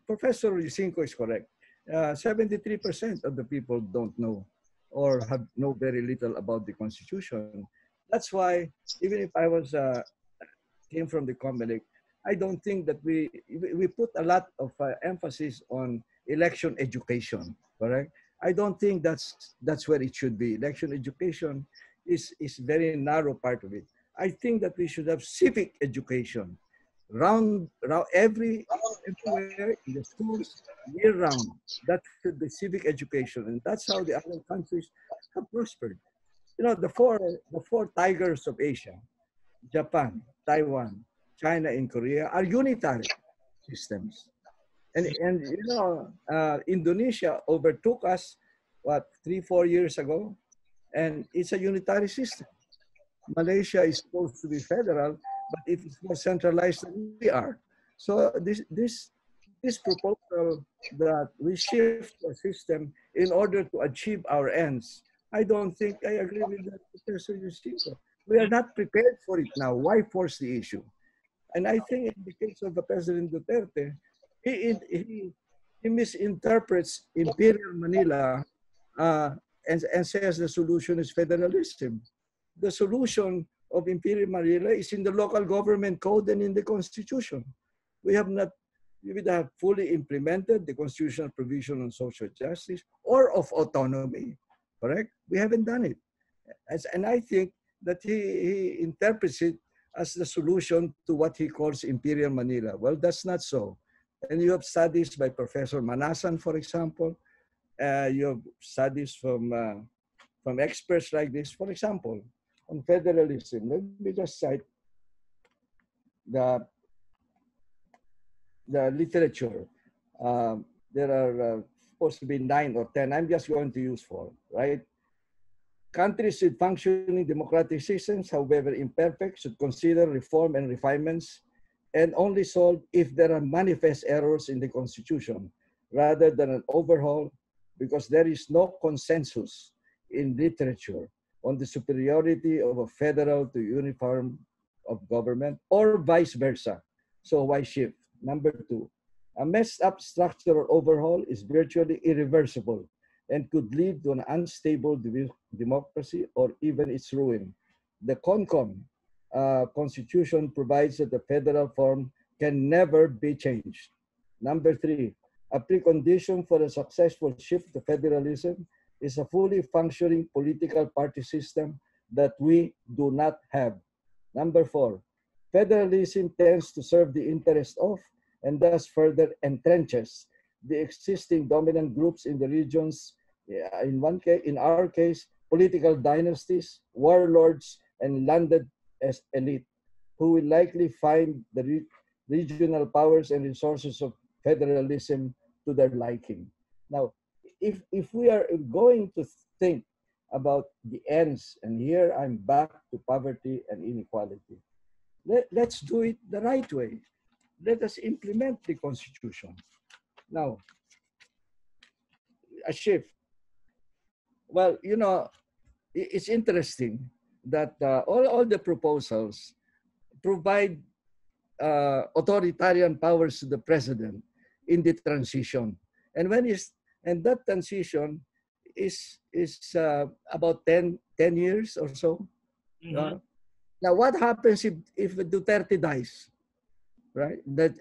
H: Professor Yusinko is correct. 73% of the people don't know or know very little about the Constitution. That's why, even if I was came from the Comelec, I don't think that we put a lot of emphasis on election education. Correct? I don't think that's where it should be. Election education is very narrow part of it. I think that we should have civic education, round everywhere in the schools, year round. That should be civic education, and that's how the other countries have prospered. You know, the four tigers of Asia, Japan, Taiwan, China, and Korea, are unitary systems. And you know, Indonesia overtook us, what, 3-4 years ago, and it's a unitary system. Malaysia is supposed to be federal, but it is more centralized than we are. So this proposal that we shift the system in order to achieve our ends, I don't think I agree with that, Professor Yusinko. We are not prepared for it now. Why force the issue? And I think in the case of the President Duterte, he misinterprets Imperial Manila and says the solution is federalism. The solution of Imperial Manila is in the local government code and in the Constitution. We have not fully implemented the constitutional provision on social justice or of autonomy, correct? We haven't done it. And I think that he interprets it as the solution to what he calls Imperial Manila. Well, that's not so. And you have studies by Professor Manasan, for example. You have studies from experts like this. For example, on federalism, let me just cite the literature. There are supposed to be 9 or 10. I'm just going to use 4, right? Countries with functioning democratic systems, however imperfect, should consider reform and refinements and only solve if there are manifest errors in the Constitution rather than an overhaul, because there is no consensus in literature on the superiority of a federal to uniform of government or vice versa. So why shift? Number 2, a messed up structural overhaul is virtually irreversible and could lead to an unstable democracy or even its ruin. The CONCOM Constitution provides that the federal form can never be changed. Number 3, a precondition for a successful shift to federalism is a fully functioning political party system that we do not have. Number 4, federalism tends to serve the interest of and thus further entrenches the existing dominant groups in the regions, in our case, political dynasties, warlords, and landed elite, who will likely find the regional powers and resources of federalism to their liking. Now, if we are going to think about the ends, and here I'm back to poverty and inequality, let's do it the right way. Let us implement the Constitution. Now, a shift. Well, you know, it's interesting that all the proposals provide authoritarian powers to the president in the transition. And that transition is about 10 years or so.
B: Mm-hmm.
H: Now, what happens if Duterte dies? Right? That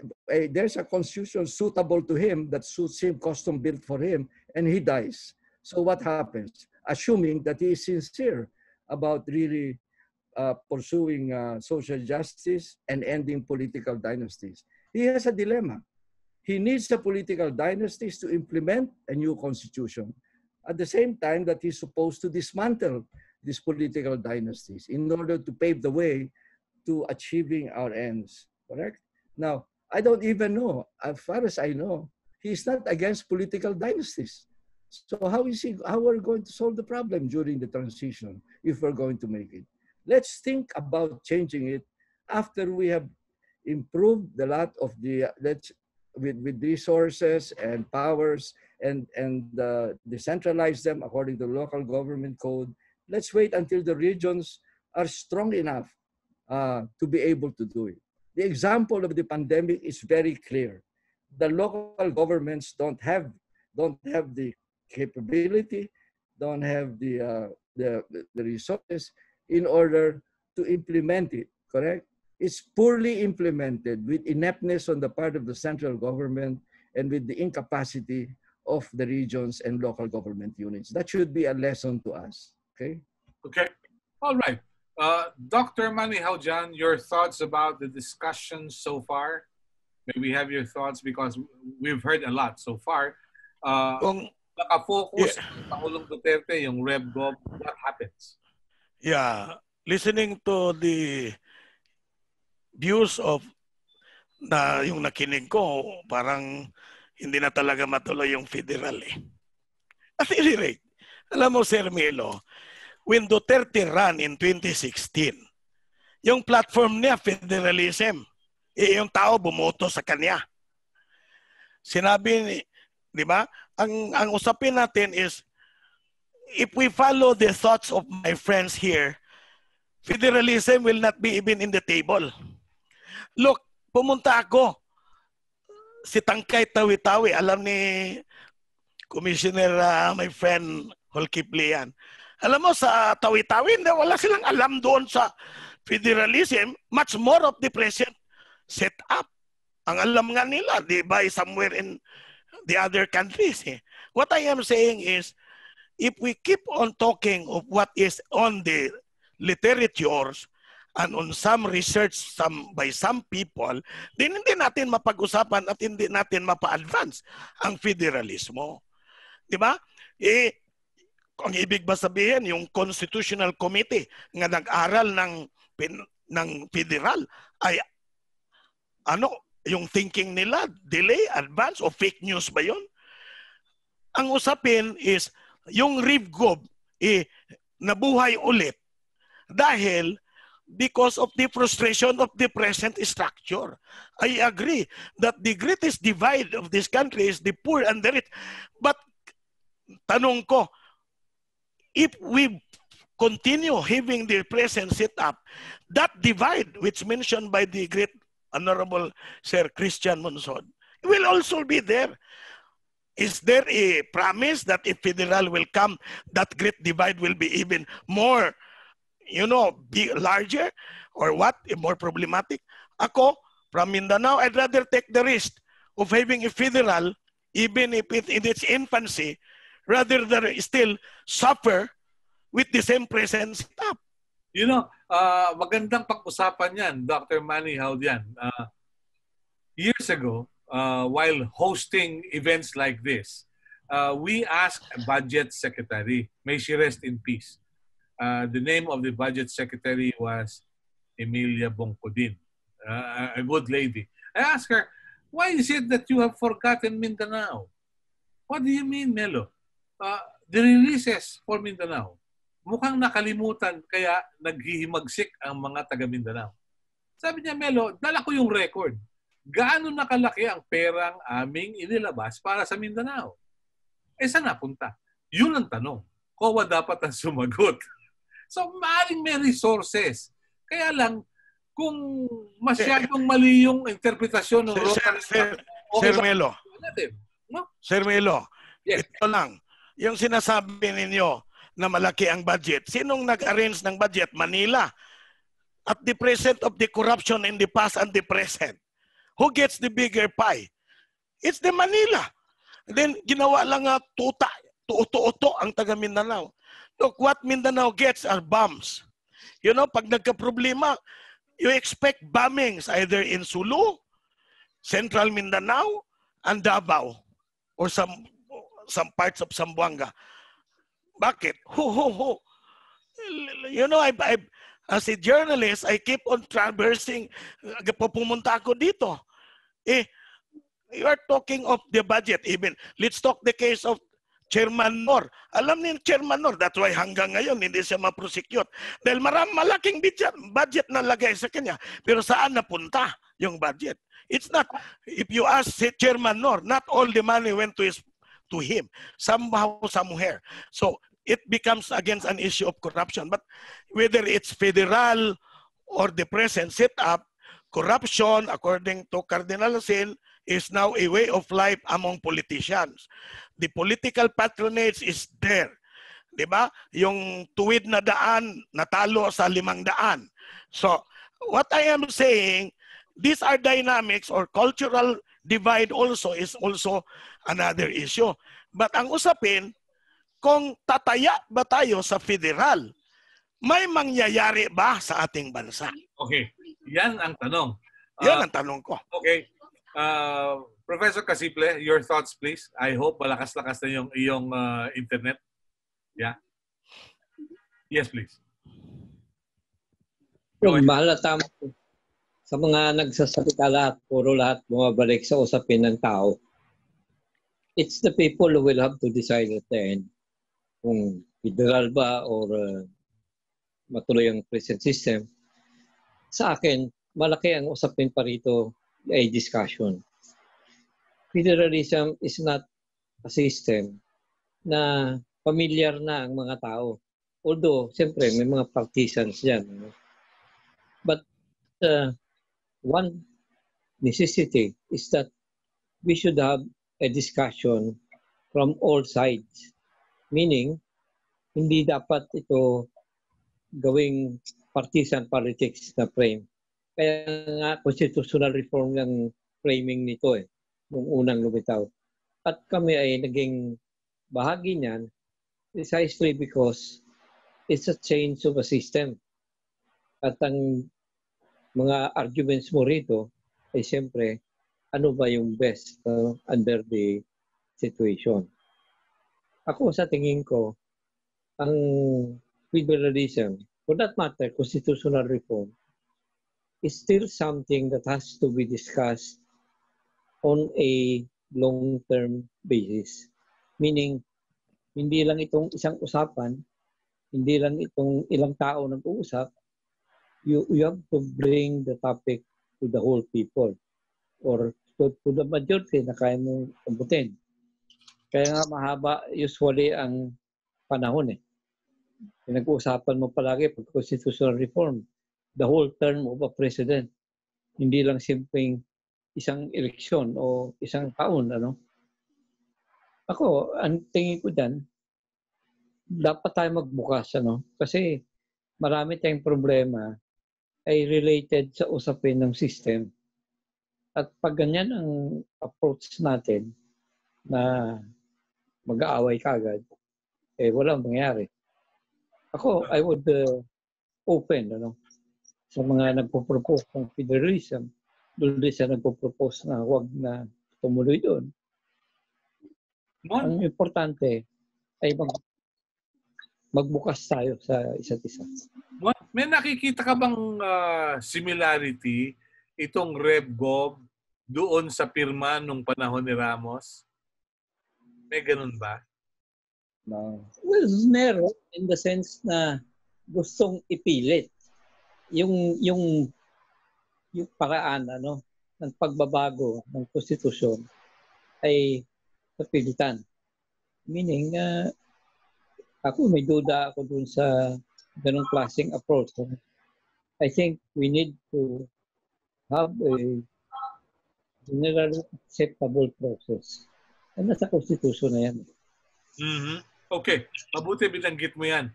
H: there's a constitution suitable to him, that suits him, custom built for him, and he dies. So what happens? Assuming that he is sincere about really pursuing social justice and ending political dynasties, he has a dilemma. He needs the political dynasties to implement a new constitution at the same time that he's supposed to dismantle these political dynasties in order to pave the way to achieving our ends, correct? Now, I don't even know, as far as I know, he's not against political dynasties. So how are we going to solve the problem during the transition if we're going to make it? Let's think about changing it after we have improved a lot of the with resources and powers and decentralize them according to local government code. Let's wait until the regions are strong enough to be able to do it. The example of the pandemic is very clear. The local governments don't have the capability, don't have the resources in order to implement it, correct? It's poorly implemented with ineptness on the part of the central government and with the incapacity of the regions and local government units. That should be a lesson to us, okay?
B: Okay, all right. Dr. Manny Haujan, your thoughts about the discussion so far? May we have your thoughts because we've heard a lot so far. Naka-focus ang Pangulong Duterte, yung RevGov, what happens?
C: Yeah, listening to the views of yung nakinig ko, parang hindi na talaga matuloy yung federal eh. At any rate, alam mo Sir Melo, when Duterte ran in 2016, yung platform niya, federalism, yung tao bumoto sa kanya. Sinabi, di ba? Ang usapin natin is, if we follow the thoughts of my friends here, federalism will not be even in the table. Look, pumunta ako, si Tangkay Tawi-Tawi, alam ni Commissioner, my friend, Holkiplian. Alam mo, sa Tawi-Tawi, wala silang alam doon sa federalism, much more of the present set up. Ang alam nga nila, di ba, somewhere in the other countries. Eh. What I am saying is, if we keep on talking of what is on the literatures and on some research by some people, then hindi natin mapag-usapan at hindi natin mapa-advance ang federalismo. Di ba? Ang ibig ba sabihin, yung Constitutional Committee nga nag-aral ng federal ay yung thinking nila, delay, advance, o fake news ba yun? Ang usapin is, yung RevGov nabuhay ulit dahil because of the frustration of the present structure. I agree that the greatest divide of this country is the poor and the rich. But tanong ko, if we continue having the present setup, that divide which mentioned by the great Honorable Sir Christian Monson will also be there. Is there a promise that if federal will come, that great divide will be even more, be larger, or what, more problematic? Ako, from Mindanao, I'd rather take the risk of having a federal, even if it in its infancy, rather than still suffer with the same present setup.
B: Magandang pag-usapan yan, Dr. Manny Haujan. Years ago, while hosting events like this, we asked a budget secretary, may she rest in peace. The name of the budget secretary was Emilia Bongkodin, a good lady. I asked her, why is it that you have forgotten Mindanao? What do you mean, Melo? The releases for Mindanao. Mukhang nakalimutan kaya naghihimagsik ang mga taga Mindanao. Sabi niya, Melo, dala ko yung record. Gaano nakalaki ang perang aming inilabas para sa Mindanao? Saan napunta? Yun ang tanong. COA dapat ang sumagot. So, maaaring may resources. Kaya lang, kung masyadong mali yung interpretasyon ng
C: Sir Melo.
B: No?
C: Sir Melo,
B: yes.
C: Ito lang. Yung sinasabi ninyo, na malaki ang budget. Sinong nag-arrange ng budget? Manila. At the present of the corruption in the past and the present. Who gets the bigger pie? It's the Manila. Then, ginawa lang tuto-uto ang taga Mindanao. Look, what Mindanao gets are bombs. Pag nagka-problema, you expect bombings either in Sulu, Central Mindanao, and Davao, or some parts of Zamboanga. Bakit? As a journalist, I keep on traversing. Pumunta ako dito. You are talking of the budget even. Let's talk the case of Chairman Nor. Alam ni Chairman Nor, that's why hanggang ngayon hindi siya ma-prosecute. Dahil malaking budget na lagay sa kanya. Pero saan napunta yung budget? It's not, if you ask Chairman Nor, not all the money went to him. Somehow, somewhere. So, it becomes against an issue of corruption. But whether it's federal or the present setup, corruption, according to Cardinal Sin, is now a way of life among politicians. The political patronage is there. Diba? Yung tuwid na daan, natalo sa 500. So, what I am saying, these are dynamics or cultural divide also is also another issue. But ang usapin, kung tataya ba tayo sa federal, may mangyayari ba sa ating bansa?
B: Okay. Yan ang tanong.
C: Yan ang tanong ko.
B: Okay. Professor Casiple, your thoughts please. I hope malakas-lakas na yung iyong internet. Yeah. Yes, please.
A: Mahalata sa mga nagsasalita lahat, puro lahat bumabalik sa usapin ng tao. It's the people who will have to decide at the end kung federal ba or matuloy ang present system. Sa akin, malaki ang usapin pa rito ay discussion. Federalism is not a system na familiar na ang mga tao. Although, siyempre, may mga partisans dyan. But one necessity is that we should have a discussion from all sides. Meaning, hindi dapat ito gawing partisan politics na frame. Kaya nga, constitutional reform ng framing nito nung unang lumitaw. At kami ay naging bahagi niyan precisely because it's a change of a system. At ang mga arguments mo rito ay siyempre, ano ba yung best under the situation. Ako sa tingin ko, ang federalism, for that matter, constitutional reform, is still something that has to be discussed on a long-term basis. Meaning, hindi lang itong isang usapan, hindi lang itong ilang tao nag-uusap, you have to bring the topic to the whole people or to the majority na kaya mong abutin. Kaya nga mahaba usually ang panahon Pinag-uusapan mo palagi pag constitutional reform, the whole term of a president. Hindi lang simpleng isang eleksyon o isang taon. Ako, ang tingin ko dyan, dapat tayo magbukas. Kasi marami tayong problema ay related sa usapin ng system. At pag ganyan ang approach natin na mag-aaway kagad, walang mangyari. Ako, I would open sa mga nagpo-propose ng federalism, doon sa nagpo-propose na huwag na tumuloy doon. Ang importante ay magbukas tayo sa isa't isa.
B: May nakikita ka bang similarity itong RevGov doon sa pirma nung panahon ni Ramos? May ganun ba?
A: No. Well, meron in the sense na gustong ipilit yung paraan ng pagbabago ng konstitusyon ay kapilitan. Meaning, ako may duda ako dun sa ganong klaseng approach. I think we need to have a generally acceptable process. And nasa konstitusyon na yan.
B: Mm-hmm. Okay. Mabuti binanggit mo yan.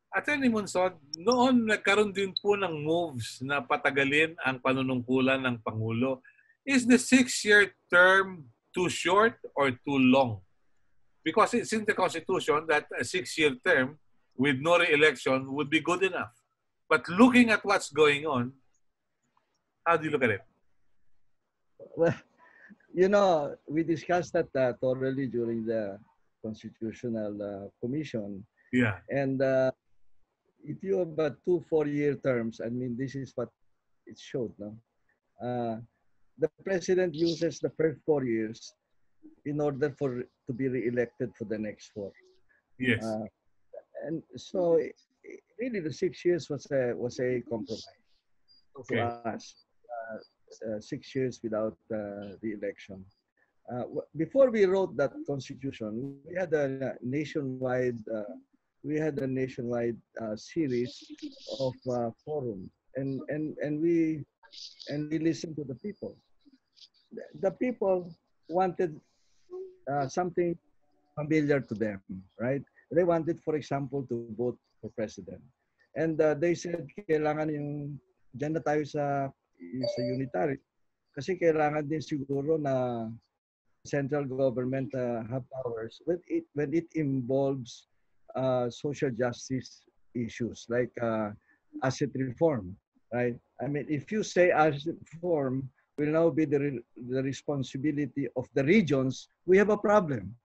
B: Attorney Monsod, noon nagkaroon din po ng moves na patagalin ang panunungkulan ng Pangulo. Is the 6-year term too short or too long? Because it's in the Constitution that a 6-year term with no re-election would be good enough. But looking at what's going on, how do you look at it?
H: Well, we discussed that thoroughly during the Constitutional Commission.
B: Yeah.
H: And if you have 2 4-year terms, I mean, this is what it showed. No? The president uses the first 4 years in order to be re-elected for the next 4.
B: Yes.
H: And so really the 6 years was a compromise to
B: Okay.
H: us. 6 years without the election. Before we wrote that constitution, we had a nationwide series of forums, and we listened to the people. The people wanted something familiar to them, right? They wanted, for example, to vote for president. And they said, kailangan yung, dyan na tayo sa unitary. Kasi kailangan din siguro na central government have powers when it involves social justice issues like asset reform, right? I mean, if you say asset reform will now be the responsibility of the regions, we have a problem.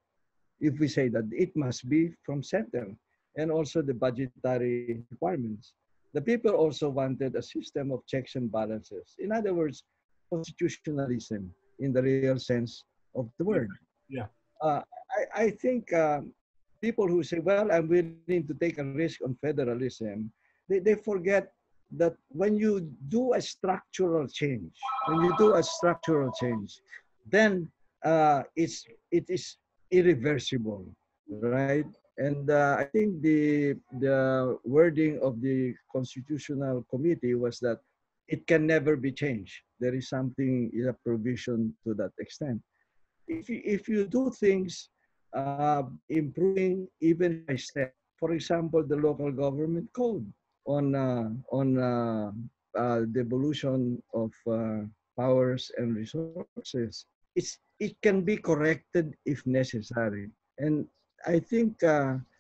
H: If we say that it must be from center, and also the budgetary requirements. The people also wanted a system of checks and balances. In other words, constitutionalism in the real sense of the word.
B: Yeah.
H: I think people who say, well, I'm willing to take a risk on federalism, they forget that when you do a structural change, then it is irreversible, right? And I think the wording of the Constitutional Committee was that it can never be changed. There is something in a provision to that extent. If you do things by improving even by step, for example, the local government code on devolution of powers and resources, it can be corrected if necessary. And I think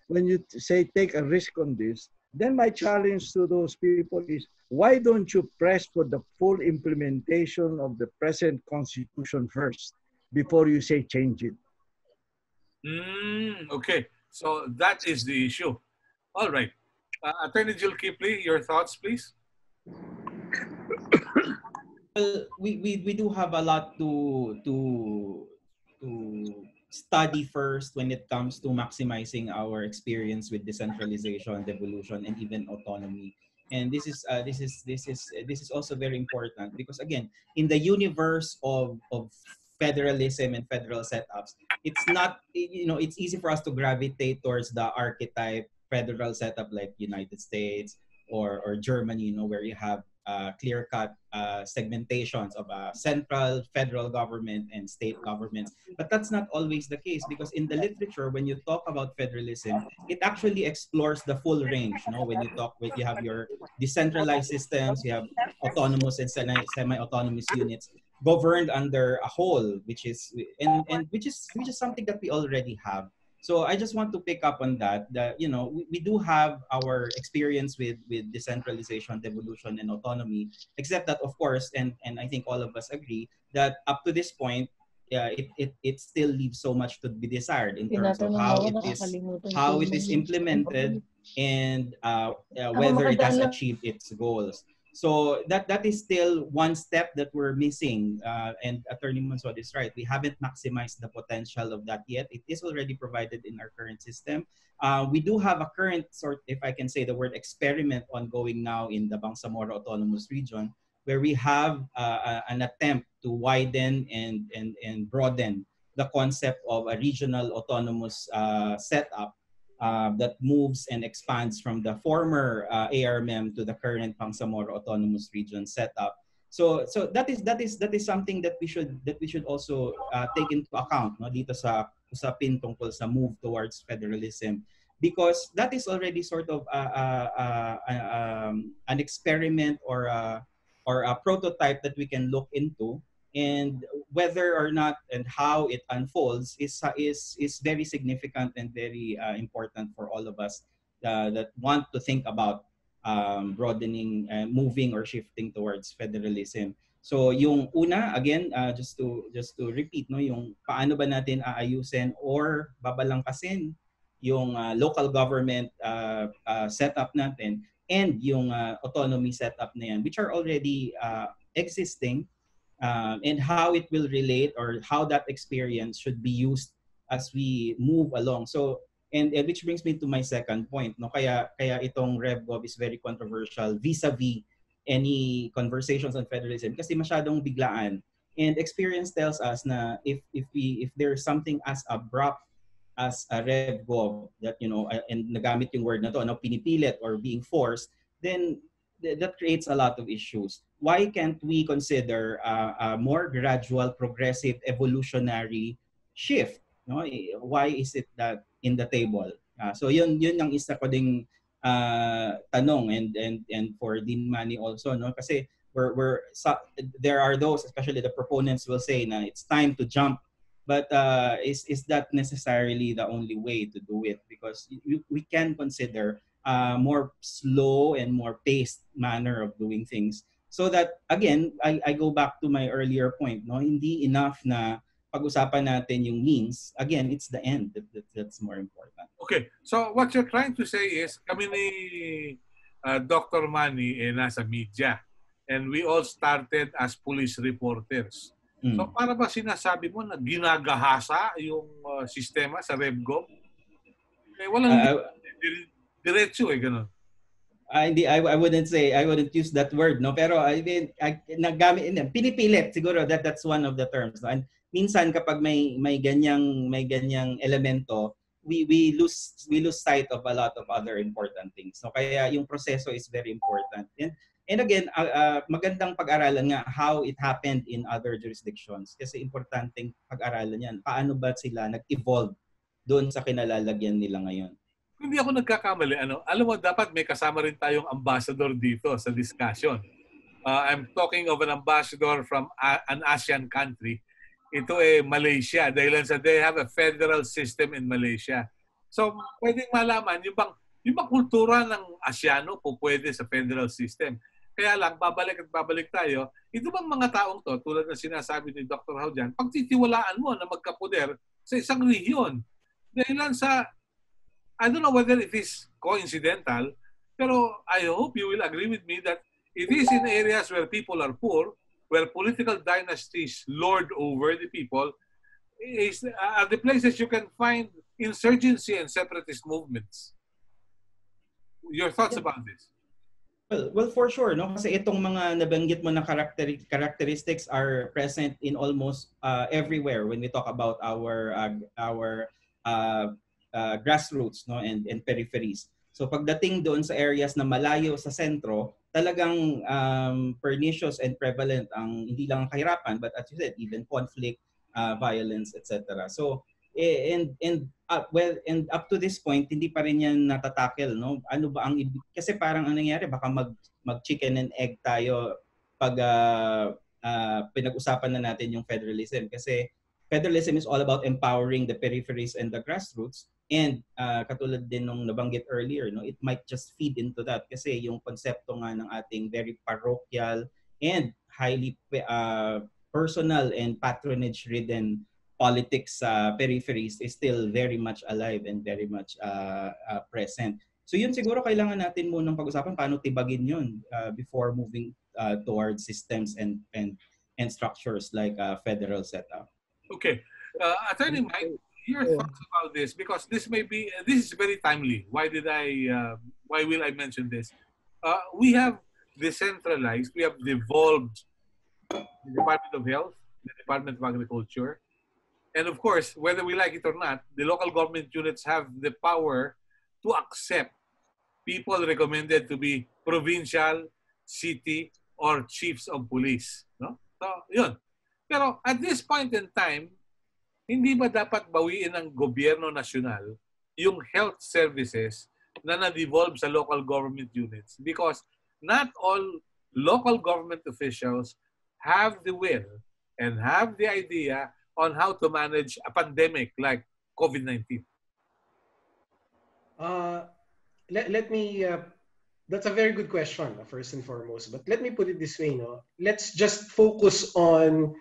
H: when you say take a risk on this, then my challenge to those people is, why don't you press for the full implementation of the present constitution first before you say change it?
B: Okay, so that is the issue. All right. Attorney Jill Kipley, your thoughts, please.
F: Well, we do have a lot to study first when it comes to maximizing our experience with decentralization, devolution, and even autonomy. And this is also very important because, again, in the universe of federalism and federal setups, it's not, it's easy for us to gravitate towards the archetype federal setup like United States or Germany, where you have clear-cut segmentations of central, federal government and state governments. But that's not always the case, because in the literature, when you talk about federalism, it actually explores the full range. When you have your decentralized systems, you have autonomous and semi-autonomous units governed under a whole, which is something that we already have. So I just want to pick up on that we do have our experience with decentralization, devolution, and autonomy, except that, of course, and I think all of us agree that up to this point, it still leaves so much to be desired in terms of how it is implemented and whether it has achieved its goals. So that is still one step that we're missing. And Attorney Monzon is right. We haven't maximized the potential of that yet. It is already provided in our current system. We do have a current if I can say the word, experiment ongoing now in the Bangsamoro Autonomous Region, where we have an attempt to widen and broaden the concept of a regional autonomous setup that moves and expands from the former ARMM to the current Bangsamoro Autonomous Region setup. So that is something that we should also take into account, dito sa usapin tungkol sa move towards federalism, because that is already sort of an experiment or a prototype that we can look into. And whether or not and how it unfolds is very significant and very important for all of us that want to think about broadening, moving or shifting towards federalism. So yung una, again, just to repeat, yung paano ba natin aayusin or babalangkasin yung local government setup natin and yung autonomy setup na yan, which are already existing. and how it will relate or how that experience should be used as we move along. So, and which brings me to my second point, no? Kaya itong RevGov is very controversial vis-a-vis any conversations on federalism kasi masyadong biglaan. And experience tells us na if there's something as abrupt as a RevGov that, you know, and nagamit yung word na to, no, pinipilit or being forced, then that creates a lot of issues. Why can't we consider a more gradual, progressive, evolutionary shift? No? Why is it that in the table? So yun ang isa ko ding tanong and for Dean Manny also, no? Kasi there are those, especially the proponents, will say na it's time to jump, but is that necessarily the only way to do it? Because we can consider more slow and more paced manner of doing things, so that again I go back to my earlier point, no, hindi enough na pag-usapan natin yung means. Again, it's the end that's more important.
B: Okay, so what you're trying to say is kami ni Dr. Manny nasa media and we all started as police reporters. So para ba sinasabi mo na ginagahasa yung sistema sa RevGov? Walang diretso ganun.
F: Hindi, I wouldn't use that word, no, pero I mean nagamit pinipilit siguro that's one of the terms, no? And minsan kapag may ganyang elemento, we lose sight of a lot of other important things. So kaya yung proseso is very important. And again, magandang pag-aralan nga how it happened in other jurisdictions, kasi importanteng pag-aralan yan. Paano ba sila nag-evolve doon sa kinalalagyan nila ngayon?
B: Hindi ako nagkakamali. Alam mo, dapat may kasama rin tayong ambassador dito sa discussion. I'm talking of an ambassador from an ASEAN country. Ito Malaysia. Dahil they have a federal system in Malaysia. So, pwedeng malaman, yung bang kultura ng Asiano po pwede sa federal system. Kaya lang, babalik tayo. Ito bang mga taong to, tulad ng sinasabi ni Dr. Hao dyan, pagtitiwalaan mo na magkapoder sa isang rehiyon. Dahil lang sa, I don't know whether it is coincidental, pero I hope you will agree with me that it is in areas where people are poor, where political dynasties lord over the people, are the places you can find insurgency and separatist movements. Your thoughts about this?
F: Well, for sure, no? Kasi itong mga nabanggit mo na characteristics are present in almost everywhere when we talk about our grassroots, no, and peripheries. So pagdating doon sa areas na malayo sa sentro, talagang pernicious and prevalent ang hindi lang kahirapan, but as you said, even conflict, violence, etc. So and up to this point hindi pa rin yan natatakel, no? Ano ba ang kasi parang ang nangyayari, baka mag chicken and egg tayo pag pinag-usapan na natin yung federalism, kasi federalism is all about empowering the peripheries and the grassroots. And katulad din nung nabanggit earlier, no, it might just feed into that kasi yung konsepto nga ng ating very parochial and highly personal and patronage-ridden politics sa peripheries is still very much alive and very much present. So yun siguro kailangan natin munang pag-usapan paano tibagin yun before moving towards systems and structures like federal setup.
B: Okay. Attorney Mike, your thoughts about this, because this is very timely. Why will I mention this? We have decentralized, we have devolved the Department of Health, the Department of Agriculture, and of course, whether we like it or not, the local government units have the power to accept people recommended to be provincial, city, or chiefs of police. No? So, yun. Pero at this point in time, hindi ba dapat bawiin ng gobyerno nasyonal yung health services na na-devolve sa local government units? Because not all local government officials have the will and have the idea on how to manage a pandemic like COVID-19.
G: Let me, that's a very good question, first and foremost. But let me put it this way, no? Let's just focus on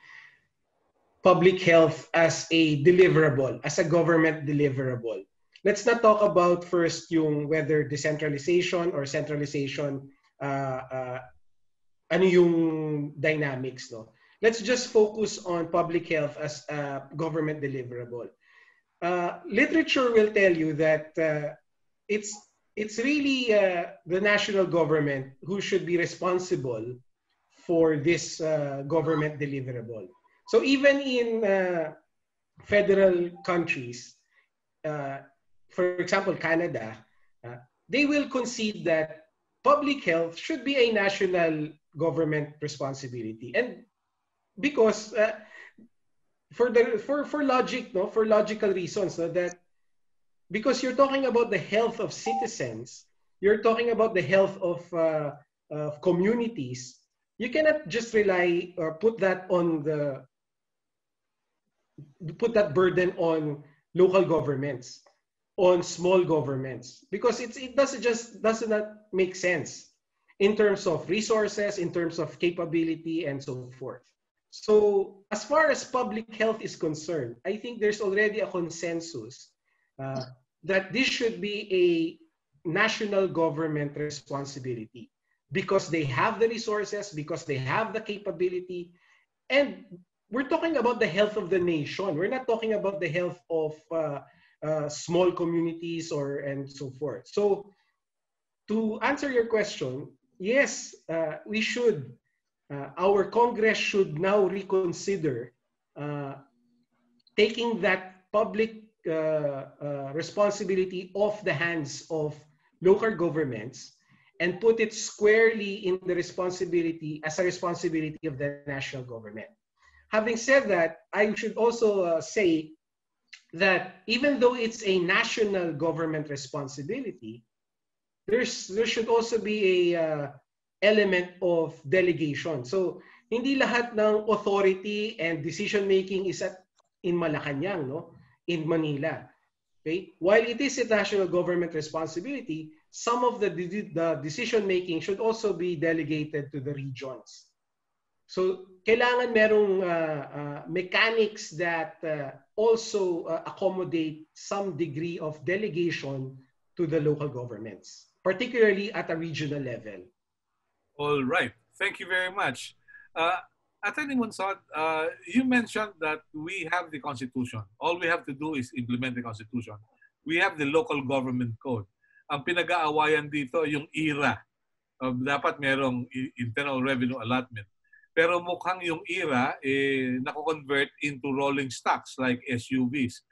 G: public health as a deliverable, as a government deliverable. Let's not talk about first yung whether decentralization or centralization, ano yung dynamics, no? let's just focus on public health as a government deliverable. Literature will tell you that it's really the national government who should be responsible for this government deliverable. So even in federal countries, for example, Canada, they will concede that public health should be a national government responsibility. And because for logic, no, for logical reasons, no, that because you're talking about the health of citizens, you're talking about the health of communities. You cannot just rely or put that burden on local governments, on small governments, because it does not make sense in terms of resources, in terms of capability, and so forth. So as far as public health is concerned, I think there's already a consensus that this should be a national government responsibility because they have the resources, because they have the capability, and we're talking about the health of the nation. We're not talking about the health of small communities and so forth. So to answer your question, yes, we should. Our Congress should now reconsider taking that public responsibility off the hands of local governments and put it squarely in the responsibility as a responsibility of the national government. Having said that, I should also say that even though it's a national government responsibility, there should also be a element of delegation. So hindi lahat ng authority and decision making is in Malacanang, no? In Manila. Okay? While it is a national government responsibility, some of the decision making should also be delegated to the regions. So kailangan merong mechanics that also accommodate some degree of delegation to the local governments, particularly at a regional level.
B: All right. Thank you very much. Attorney Monsod, you mentioned that we have the Constitution. All we have to do is implement the Constitution. We have the local government code. Ang pinag-aawayan dito, yung ERA. Dapat merong internal revenue allotment. Pero mukhang yung ERA nako-convert into rolling stocks like SUVs.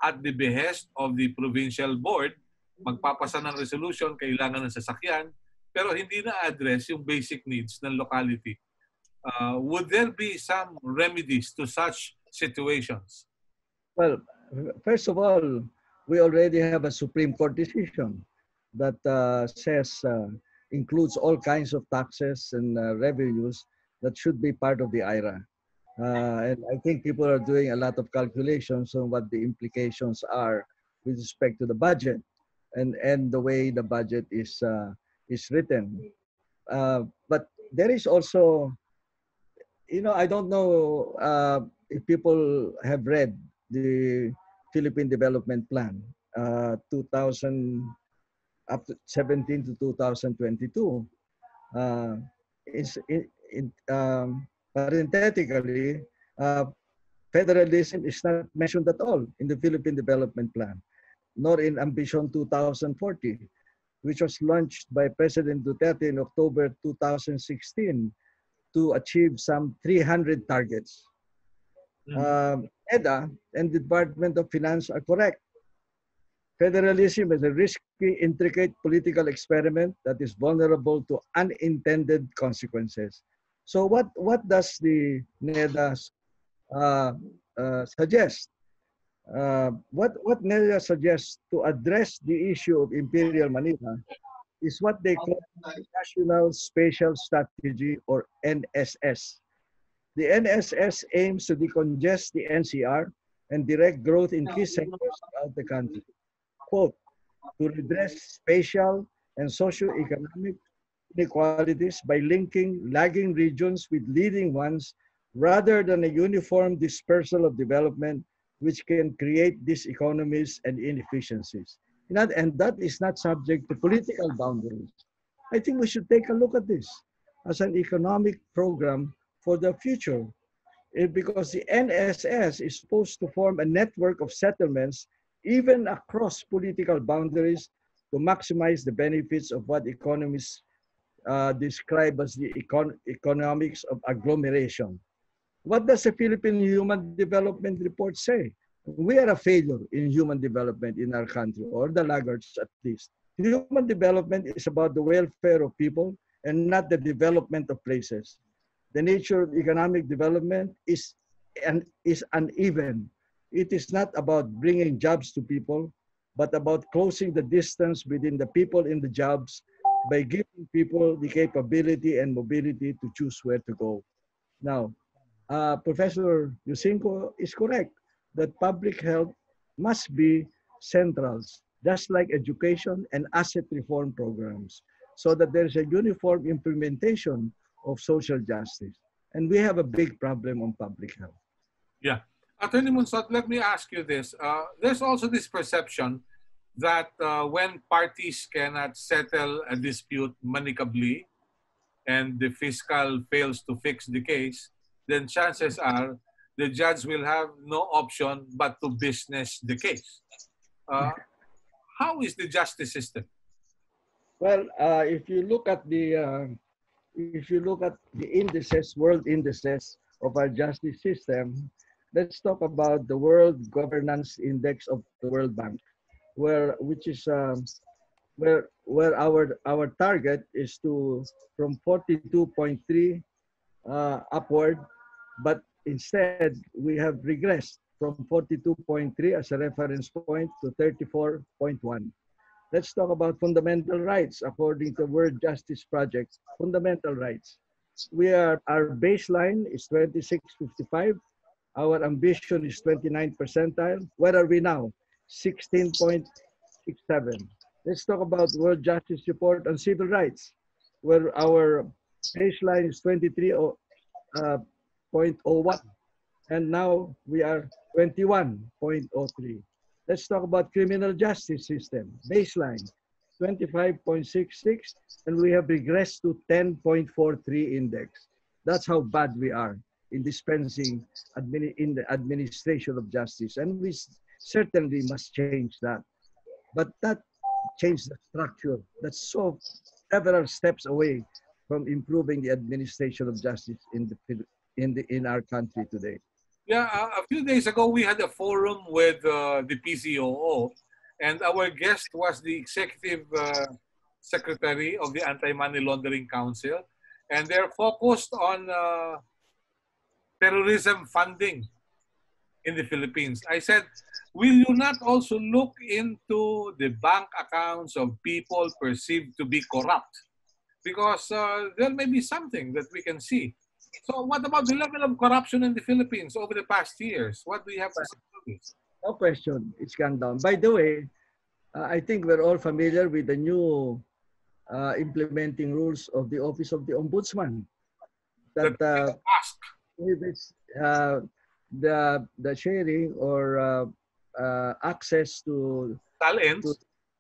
B: At the behest of the provincial board, magpapasa ng resolution, kailangan ng sasakyan, pero hindi na-address yung basic needs ng locality. Would there be some remedies to such situations?
H: Well, first of all, we already have a Supreme Court decision that includes all kinds of taxes and revenues that should be part of the IRA. And I think people are doing a lot of calculations on what the implications are with respect to the budget and the way the budget is written. But there is also, I don't know if people have read the Philippine Development Plan, 2017 to 2022. Parenthetically, federalism is not mentioned at all in the Philippine Development Plan, nor in Ambition 2040, which was launched by President Duterte in October 2016 to achieve some 300 targets. EDA and the Department of Finance are correct. Federalism is a risky, intricate political experiment that is vulnerable to unintended consequences. So what does the NEDA suggest? What NEDA suggests to address the issue of Imperial Manila is what they call National Spatial Strategy, or NSS. The NSS aims to decongest the NCR and direct growth in key sectors throughout the country. Quote, to redress spatial and socio-economic inequalities by linking lagging regions with leading ones rather than a uniform dispersal of development which can create diseconomies and inefficiencies. And that is not subject to political boundaries. I think we should take a look at this as an economic program for the future. because the NSS is supposed to form a network of settlements even across political boundaries to maximize the benefits of what economists describe as the economics of agglomeration. What does the Philippine Human Development Report say? We are a failure in human development in our country, or the laggards at least. Human development is about the welfare of people and not the development of places. The nature of economic development is uneven. It is not about bringing jobs to people, but about closing the distance between the people in the jobs by giving people the capability and mobility to choose where to go. Now, Professor Yusinko is correct that public health must be central, just like education and asset reform programs, so that there's a uniform implementation of social justice. And we have a big problem on public health.
B: Yeah. Attorney Munsot, let me ask you this. There's also this perception that when parties cannot settle a dispute amicably and the fiscal fails to fix the case, then chances are the judge will have no option but to business the case. How is the justice system?
H: Well, if you look at the indices, world indices of our justice system, let's talk about the World Governance Index of the World Bank, where our target is to from 42.3 upward, but instead we have regressed from 42.3 as a reference point to 34.1. Let's talk about fundamental rights according to World Justice Project. Fundamental rights. Our baseline is 2655. Our ambition is 29th percentile. Where are we now? 16.67. Let's talk about World Justice Report on Civil Rights, where our baseline is 23.01, and now we are 21.03. Let's talk about criminal justice system. Baseline, 25.66, and we have regressed to 10.43 index. That's how bad we are in dispensing in the administration of justice, and we certainly must change that. But that change the structure. That's so several steps away from improving the administration of justice in our country today.
B: Yeah, a few days ago we had a forum with the PCOO, and our guest was the executive secretary of the Anti-Money Laundering Council, and they're focused on terrorism funding in the Philippines. I said, will you not also look into the bank accounts of people perceived to be corrupt? Because there may be something that we can see. So what about the level of corruption in the Philippines over the past years? What do you have to say about this?
H: No question, it's gone down. By the way, I think we're all familiar with the new implementing rules of the Office of the Ombudsman. That the sharing or access to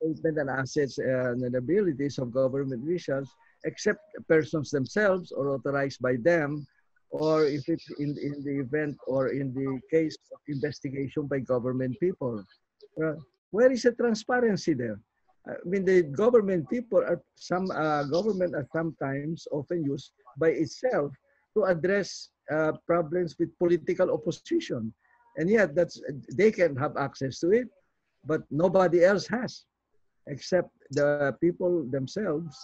H: statement and assets and abilities of government officials, except persons themselves or authorized by them, or if it's in the event or in the case of investigation by government people. Where is the transparency there? I mean, the government people are government are sometimes often used by itself to address problems with political opposition, and yet they can have access to it, but nobody else has, except the people themselves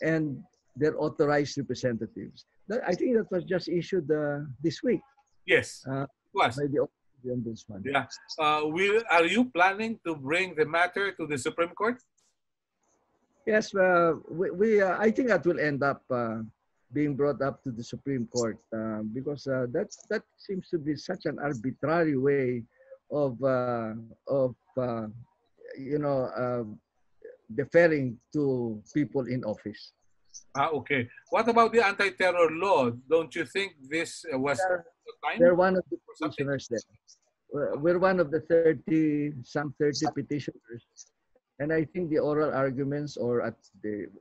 H: and their authorized representatives. I think that was just issued this week.
B: Yes, it was.
H: By the Ombudsman.
B: Yeah. Are you planning to bring the matter to the Supreme Court?
H: Yes, I think that will end up being brought up to the Supreme Court because that seems to be such an arbitrary way of deferring to people in office.
B: Okay. What about the anti-terror law? Don't you think this was the time?
H: They're one of the petitioners there. We're one of the 30 petitioners. And I think the oral arguments or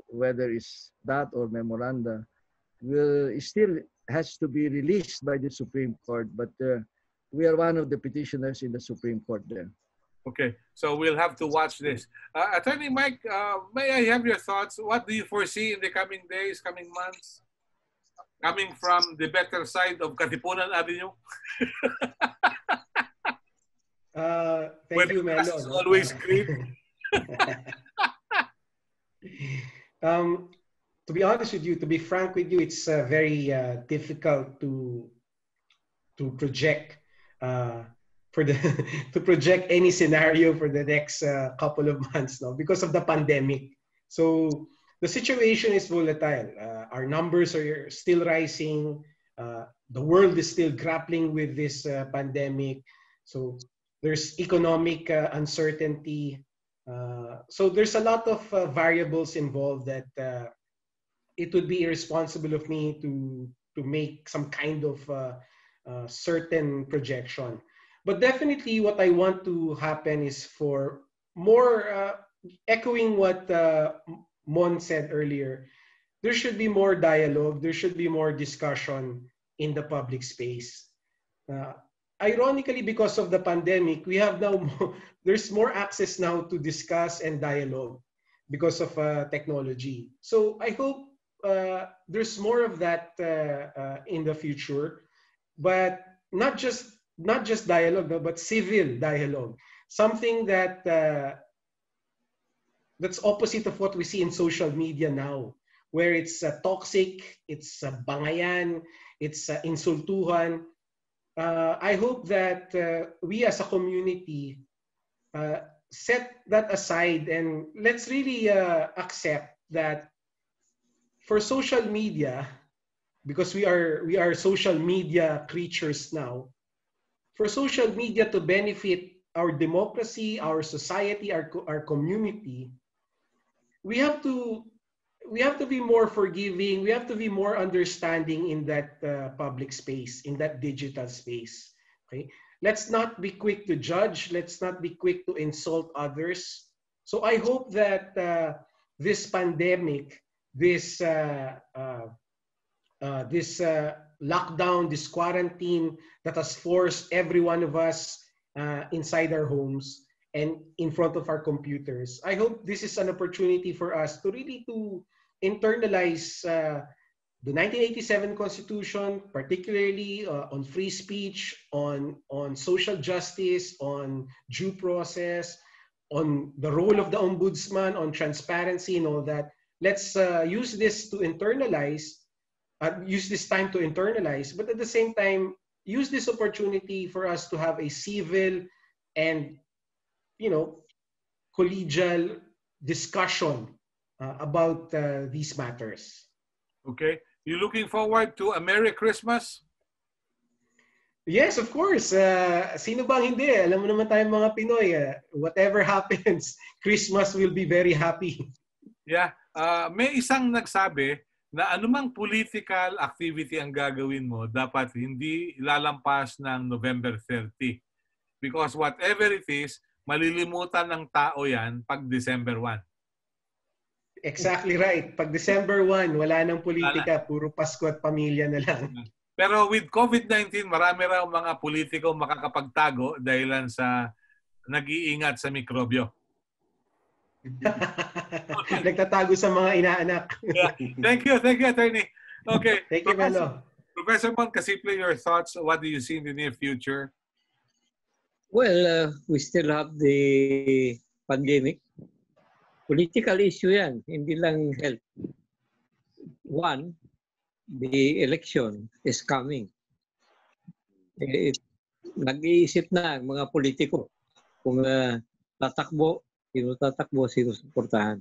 H: whether it's that or memoranda will still has to be released by the Supreme Court, but we are one of the petitioners in the Supreme Court there.
B: Okay, so we'll have to watch this. Attorney Mike, may I have your thoughts? What do you foresee in the coming days, coming months? Coming from the better side of Katipunan Avenue?
G: Thank you, Melo.
B: It's always great.
G: To be honest with you, to be frank with you, it's very difficult to project to project any scenario for the next couple of months now because of the pandemic. So the situation is volatile. Our numbers are still rising. The world is still grappling with this pandemic. So there's economic uncertainty. So there's a lot of variables involved that it would be irresponsible of me to make some kind of certain projection. But definitely what I want to happen is for more, echoing what Mon said earlier, there should be more dialogue, there should be more discussion in the public space. Ironically, because of the pandemic, we have now there's more access now to discuss and dialogue because of technology. So I hope there's more of that in the future, but not just dialogue, but civil dialogue. Something that that's opposite of what we see in social media now, where it's toxic, it's bangayan, it's insultuhan. I hope that we as a community set that aside and let's really accept that for social media, because we are social media creatures now, for social media to benefit our democracy, our society, our community, we have to be more forgiving. We have to be more understanding in that public space, in that digital space. Okay, let's not be quick to judge. Let's not be quick to insult others. So I hope that this pandemic, this lockdown, this quarantine that has forced every one of us inside our homes and in front of our computers, I hope this is an opportunity for us to really internalize the 1987 Constitution, particularly on free speech, on social justice, on due process, on the role of the ombudsman, on transparency and all that. Let's use this to internalize, use this time to internalize, but at the same time, use this opportunity for us to have a civil and, collegial discussion about these matters.
B: Okay. You looking forward to a Merry Christmas?
G: Yes, of course. Sino bang hindi? Alam mo naman tayong mga Pinoy. Whatever happens, Christmas will be very happy.
B: Yeah. May isang nagsabi na anumang political activity ang gagawin mo, dapat hindi lalampas ng November 30. Because whatever it is, malilimutan ng tao yan pag December 1.
G: Exactly right. Pag December 1, wala nang politika, puro Pasko at pamilya na lang.
B: Pero with COVID-19, marami raw mga politiko makakapagtago dahilan sa nag-iingat sa mikrobyo.
G: Nagtatago sa mga inaanak.
B: Yeah. Thank you, Attorney. Okay.
G: Thank you, Melo.
B: Professor Mon, Kasiple, your thoughts? What do you see in the near future?
A: Well, we still have the pandemic. Political issue yan, hindi lang health. One, the election is coming. Nag-iisip na ang mga politiko kung tatakbo, sino suportahan.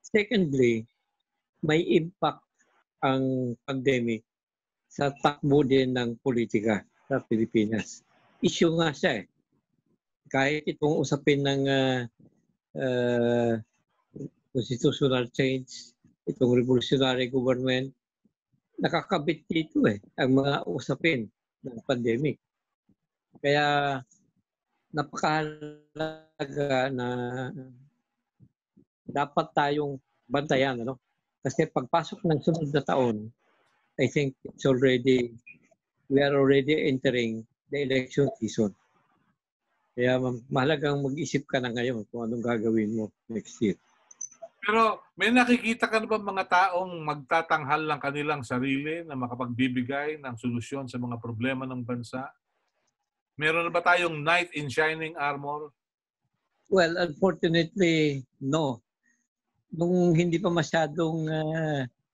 A: Secondly, may impact ang pandemic sa takbo din ng politika sa Pilipinas. Issue nga siya eh. Kahit itong usapin ng constitutional change, itong revolutionary government, nakakabit dito eh, ang mga usapin ng pandemic. Kaya napakahalaga na dapat tayong bantayan, ano? Kasi pagpasok ng sunod na taon, I think we are already entering the election season. Kaya mahalagang mag-isip ka na ngayon kung anong gagawin mo next year.
B: Pero may nakikita ka na ba mga taong magtatanghal ng kanilang sarili na makapagbibigay ng solusyon sa mga problema ng bansa? Meron na ba tayong knight in shining armor?
A: Well, unfortunately, no. Nung hindi pa masyadong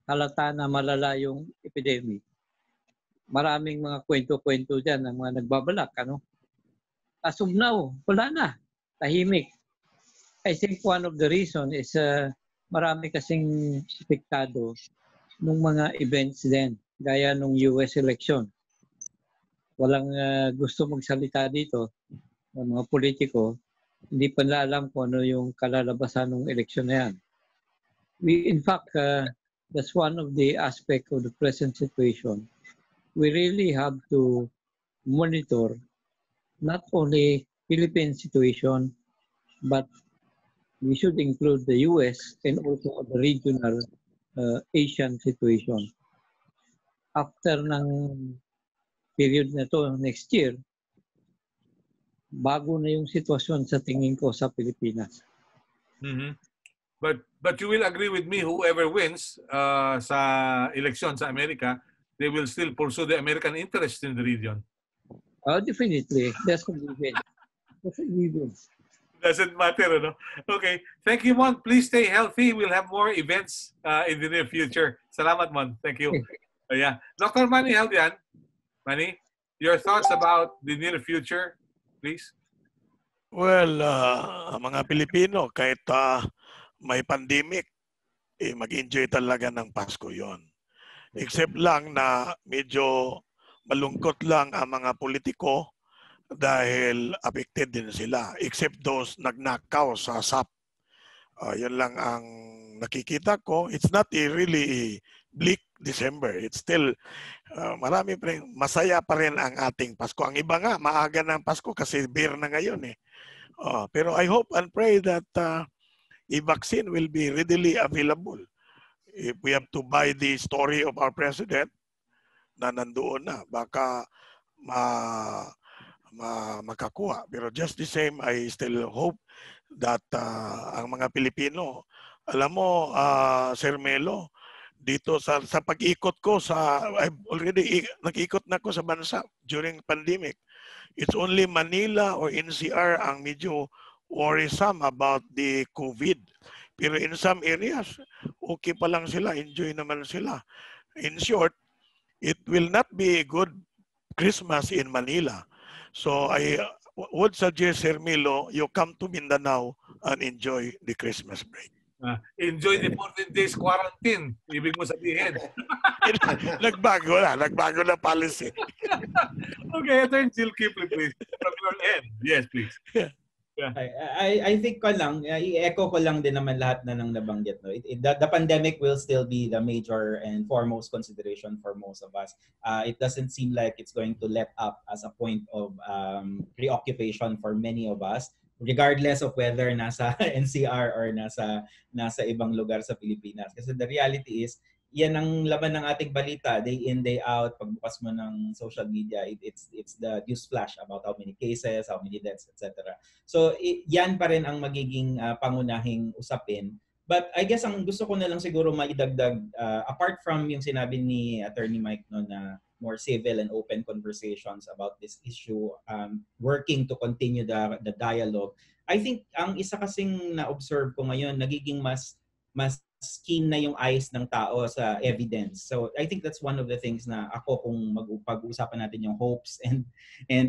A: halata na malala yung epidemic, maraming mga kwento-kwento dyan ng mga nagbabalak. As of now, wala na. Tahimik. I think one of the reason is marami kasing apektado ng mga events din, gaya nung US election. Walang gusto magsalita dito ng mga politiko. Hindi pa nila alam kung ano yung kalalabasan ng eleksyon na yan. In fact, that's one of the aspects of the present situation. We really have to monitor not only Philippine situation, but we should include the US and also the regional Asian situation. After ng period na to next year, bago na yung sitwasyon sa tingin ko sa Pilipinas.
B: Mm-hmm. But you will agree with me, whoever wins sa election sa Amerika, they will still pursue the American interest in the region.
A: Definitely. That's a given. That's a given.
B: Doesn't matter, no? Okay. Thank you, Mon. Please stay healthy. We'll have more events in the near future. Salamat, Mon. Thank you. Yeah. Dr. Manny Haldian, Manny, your thoughts about the near future, please?
C: Well, mga Pilipino, kahit may pandemic, mag-enjoy talaga ng Pasko yon. Except lang na medyo malungkot lang ang mga politiko dahil affected din sila. Except those nagnakaw sa SAP. Yun lang ang nakikita ko. It's not really bleak December. It's still, marami pa rin, masaya pa rin ang ating Pasko. Ang iba nga, maaga ng Pasko kasi beer na ngayon eh. Pero I hope and pray that a vaccine will be readily available. If we have to buy the story of our president na nandoon na, baka makakuha. Pero just the same, I still hope that ang mga Pilipino, alam mo, Sir Melo, dito sa pag-ikot ko I've already nag-ikot na ako sa bansa during pandemic. It's only Manila or NCR ang medyo worrisome about the COVID. Pero in some areas, okay pa lang sila, enjoy naman sila. In short, it will not be a good Christmas in Manila. So I would suggest, Sir Milo, you come to Mindanao and enjoy the Christmas break.
B: Enjoy the 14 days quarantine. Ibig mo sabihin.
C: Nagbago na policy.
B: Okay, Attorney Jill Kipley, please. From your end. Yes, please.
F: Yeah. I think i-echo ko lang din naman lahat na nang nabanggit. No? The pandemic will still be the major and foremost consideration for most of us. It doesn't seem like it's going to let up as a point of preoccupation for many of us, regardless of whether nasa NCR or nasa ibang lugar sa Pilipinas. Kasi the reality is, yan ang laman ng ating balita day in, day out. Pagbukas mo ng social media, it's the news flash about how many cases, how many deaths, etc. So yan pa rin ang magiging pangunahing usapin. But I guess ang gusto ko na lang siguro maidagdag, apart from yung sinabi ni Attorney Mike no, na more civil and open conversations about this issue, working to continue the dialogue, I think ang isa kasing na-observe ko ngayon, nagiging mas keen na yung eyes ng tao sa evidence. So I think that's one of the things na ako kung pag-uusapan natin yung hopes and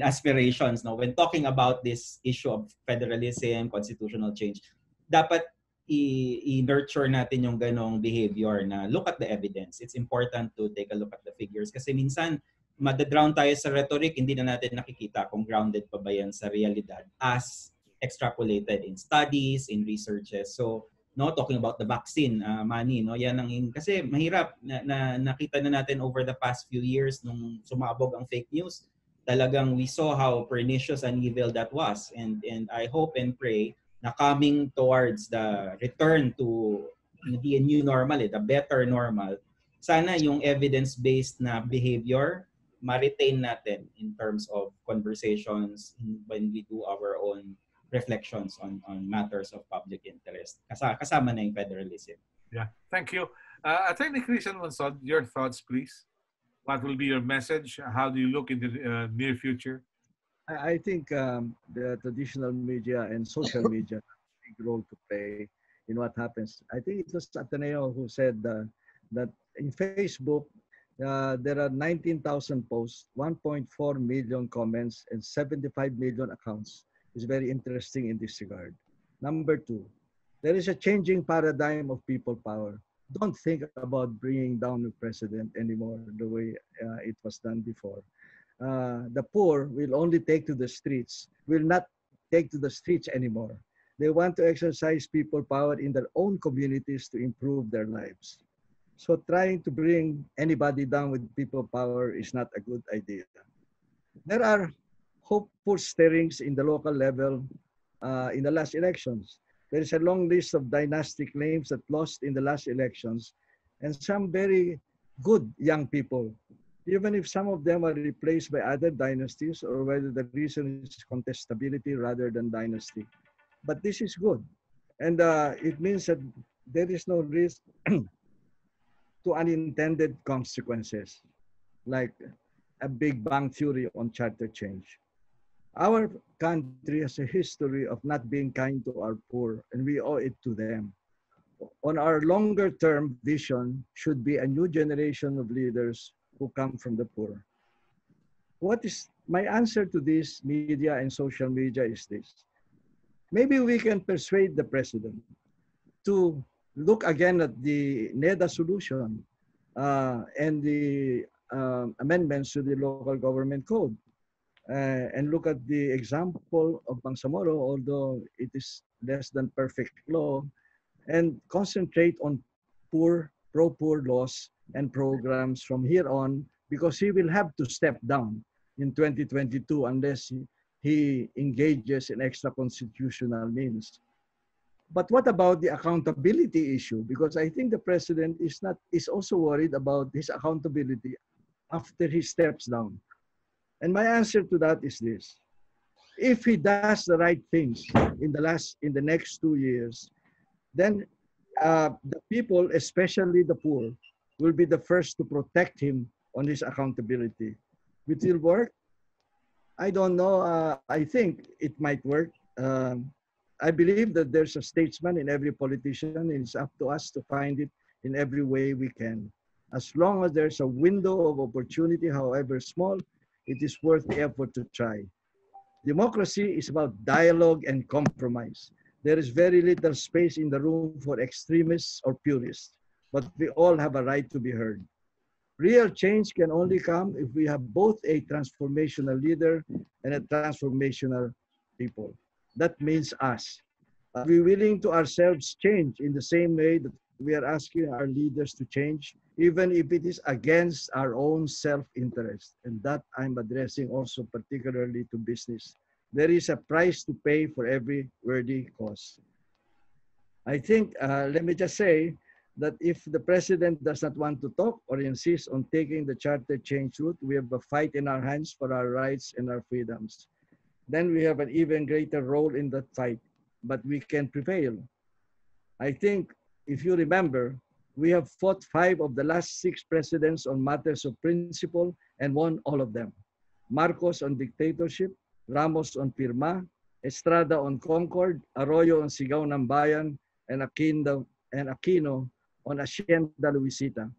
F: aspirations. No? When talking about this issue of federalism, constitutional change, dapat i-nurture natin yung ganong behavior na look at the evidence. It's important to take a look at the figures kasi minsan madadrown tayo sa rhetoric, hindi na natin nakikita kung grounded pa ba yan sa realidad as extrapolated in studies, in researches. So no, talking about the vaccine, Manny, no, yan ang kasi mahirap na nakita na natin over the past few years nung sumabog ang fake news. Talagang we saw how pernicious and evil that was, and I hope and pray na coming towards the return to the new normal, the better normal, sana yung evidence-based na behavior ma-retain natin in terms of conversations when we do our own reflections on matters of public interest. Kasama na yung federalism.
B: Yeah, thank you. Attorney Christian Monsod, your thoughts, please. What will be your message? How do you look in the near future?
H: I think the traditional media and social media have a big role to play in what happens. I think it was Ateneo who said that in Facebook, there are 19,000 posts, 1.4 million comments, and 75 million accounts. It's very interesting in this regard. Number two, there is a changing paradigm of people power. Don't think about bringing down the president anymore the way it was done before. The poor will only take to the streets, will not take to the streets anymore. They want to exercise people power in their own communities to improve their lives. So trying to bring anybody down with people power is not a good idea. There are hopeful stirrings in the local level in the last elections. There is a long list of dynastic names that lost in the last elections and some very good young people, even if some of them are replaced by other dynasties or whether the reason is contestability rather than dynasty. But this is good. And it means that there is no risk to unintended consequences, like a Big Bang theory on charter change. Our country has a history of not being kind to our poor, and we owe it to them. On our longer term vision should be a new generation of leaders who come from the poor. What is my answer to this media and social media is this. Maybe we can persuade the president to look again at the NEDA solution and the amendments to the local government code and look at the example of Bangsamoro, although it is less than perfect law, and concentrate on pro-poor laws and programs from here on, because he will have to step down in 2022 unless he engages in extra constitutional means. But what about the accountability issue? Because I think the president is also worried about his accountability after he steps down. And my answer to that is this. If he does the right things in the next 2 years, then the people, especially the poor, will be the first to protect him on his accountability. Which will work? I don't know. I think it might work. I believe that there's a statesman in every politician, and it's up to us to find it in every way we can. As long as there's a window of opportunity, however small, it is worth the effort to try. Democracy is about dialogue and compromise. There is very little space in the room for extremists or purists, but we all have a right to be heard. Real change can only come if we have both a transformational leader and a transformational people. That means us. Are we willing to ourselves change in the same way that we are asking our leaders to change, even if it is against our own self-interest? And that I'm addressing also particularly to business. There is a price to pay for every worthy cause. I think, let me just say that if the president does not want to talk or insist on taking the charter change route, we have a fight in our hands for our rights and our freedoms. Then we have an even greater role in that fight, but we can prevail. I think, if you remember, we have fought 5 of the last 6 presidents on matters of principle and won all of them. Marcos on dictatorship, Ramos on Pirma, Estrada on Concord, Arroyo on Sigaw ng Bayan, and Aquino on Hacienda Luisita.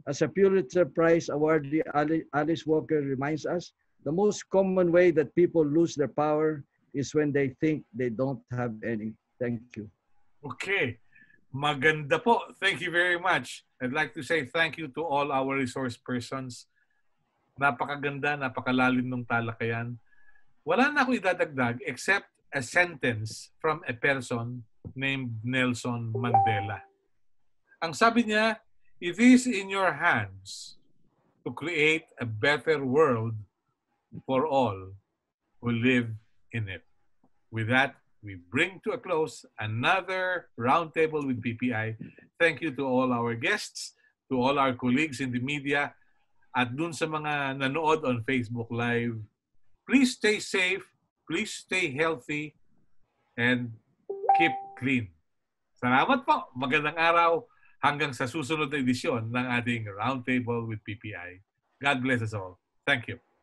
H: As a Pulitzer Prize awardee, Alice Walker reminds us, the most common way that people lose their power is when they think they don't have any. Thank you.
B: Okay. Maganda po. Thank you very much. I'd like to say thank you to all our resource persons. Napakaganda, napakalalim ng talakayan. Wala na ako idadagdag except a sentence from a person named Nelson Mandela. Ang sabi niya, it is in your hands to create a better world for all who live in it. With that, we bring to a close another roundtable with PPI. Thank you to all our guests, to to all our colleagues in the media, at dun sa mga nanood on Facebook Live. Please stay safe, please stay healthy, and keep clean. Salamat po. Magandang araw hanggang sa susunod na edisyon ng ating Roundtable with PPI. God bless us all. Thank you.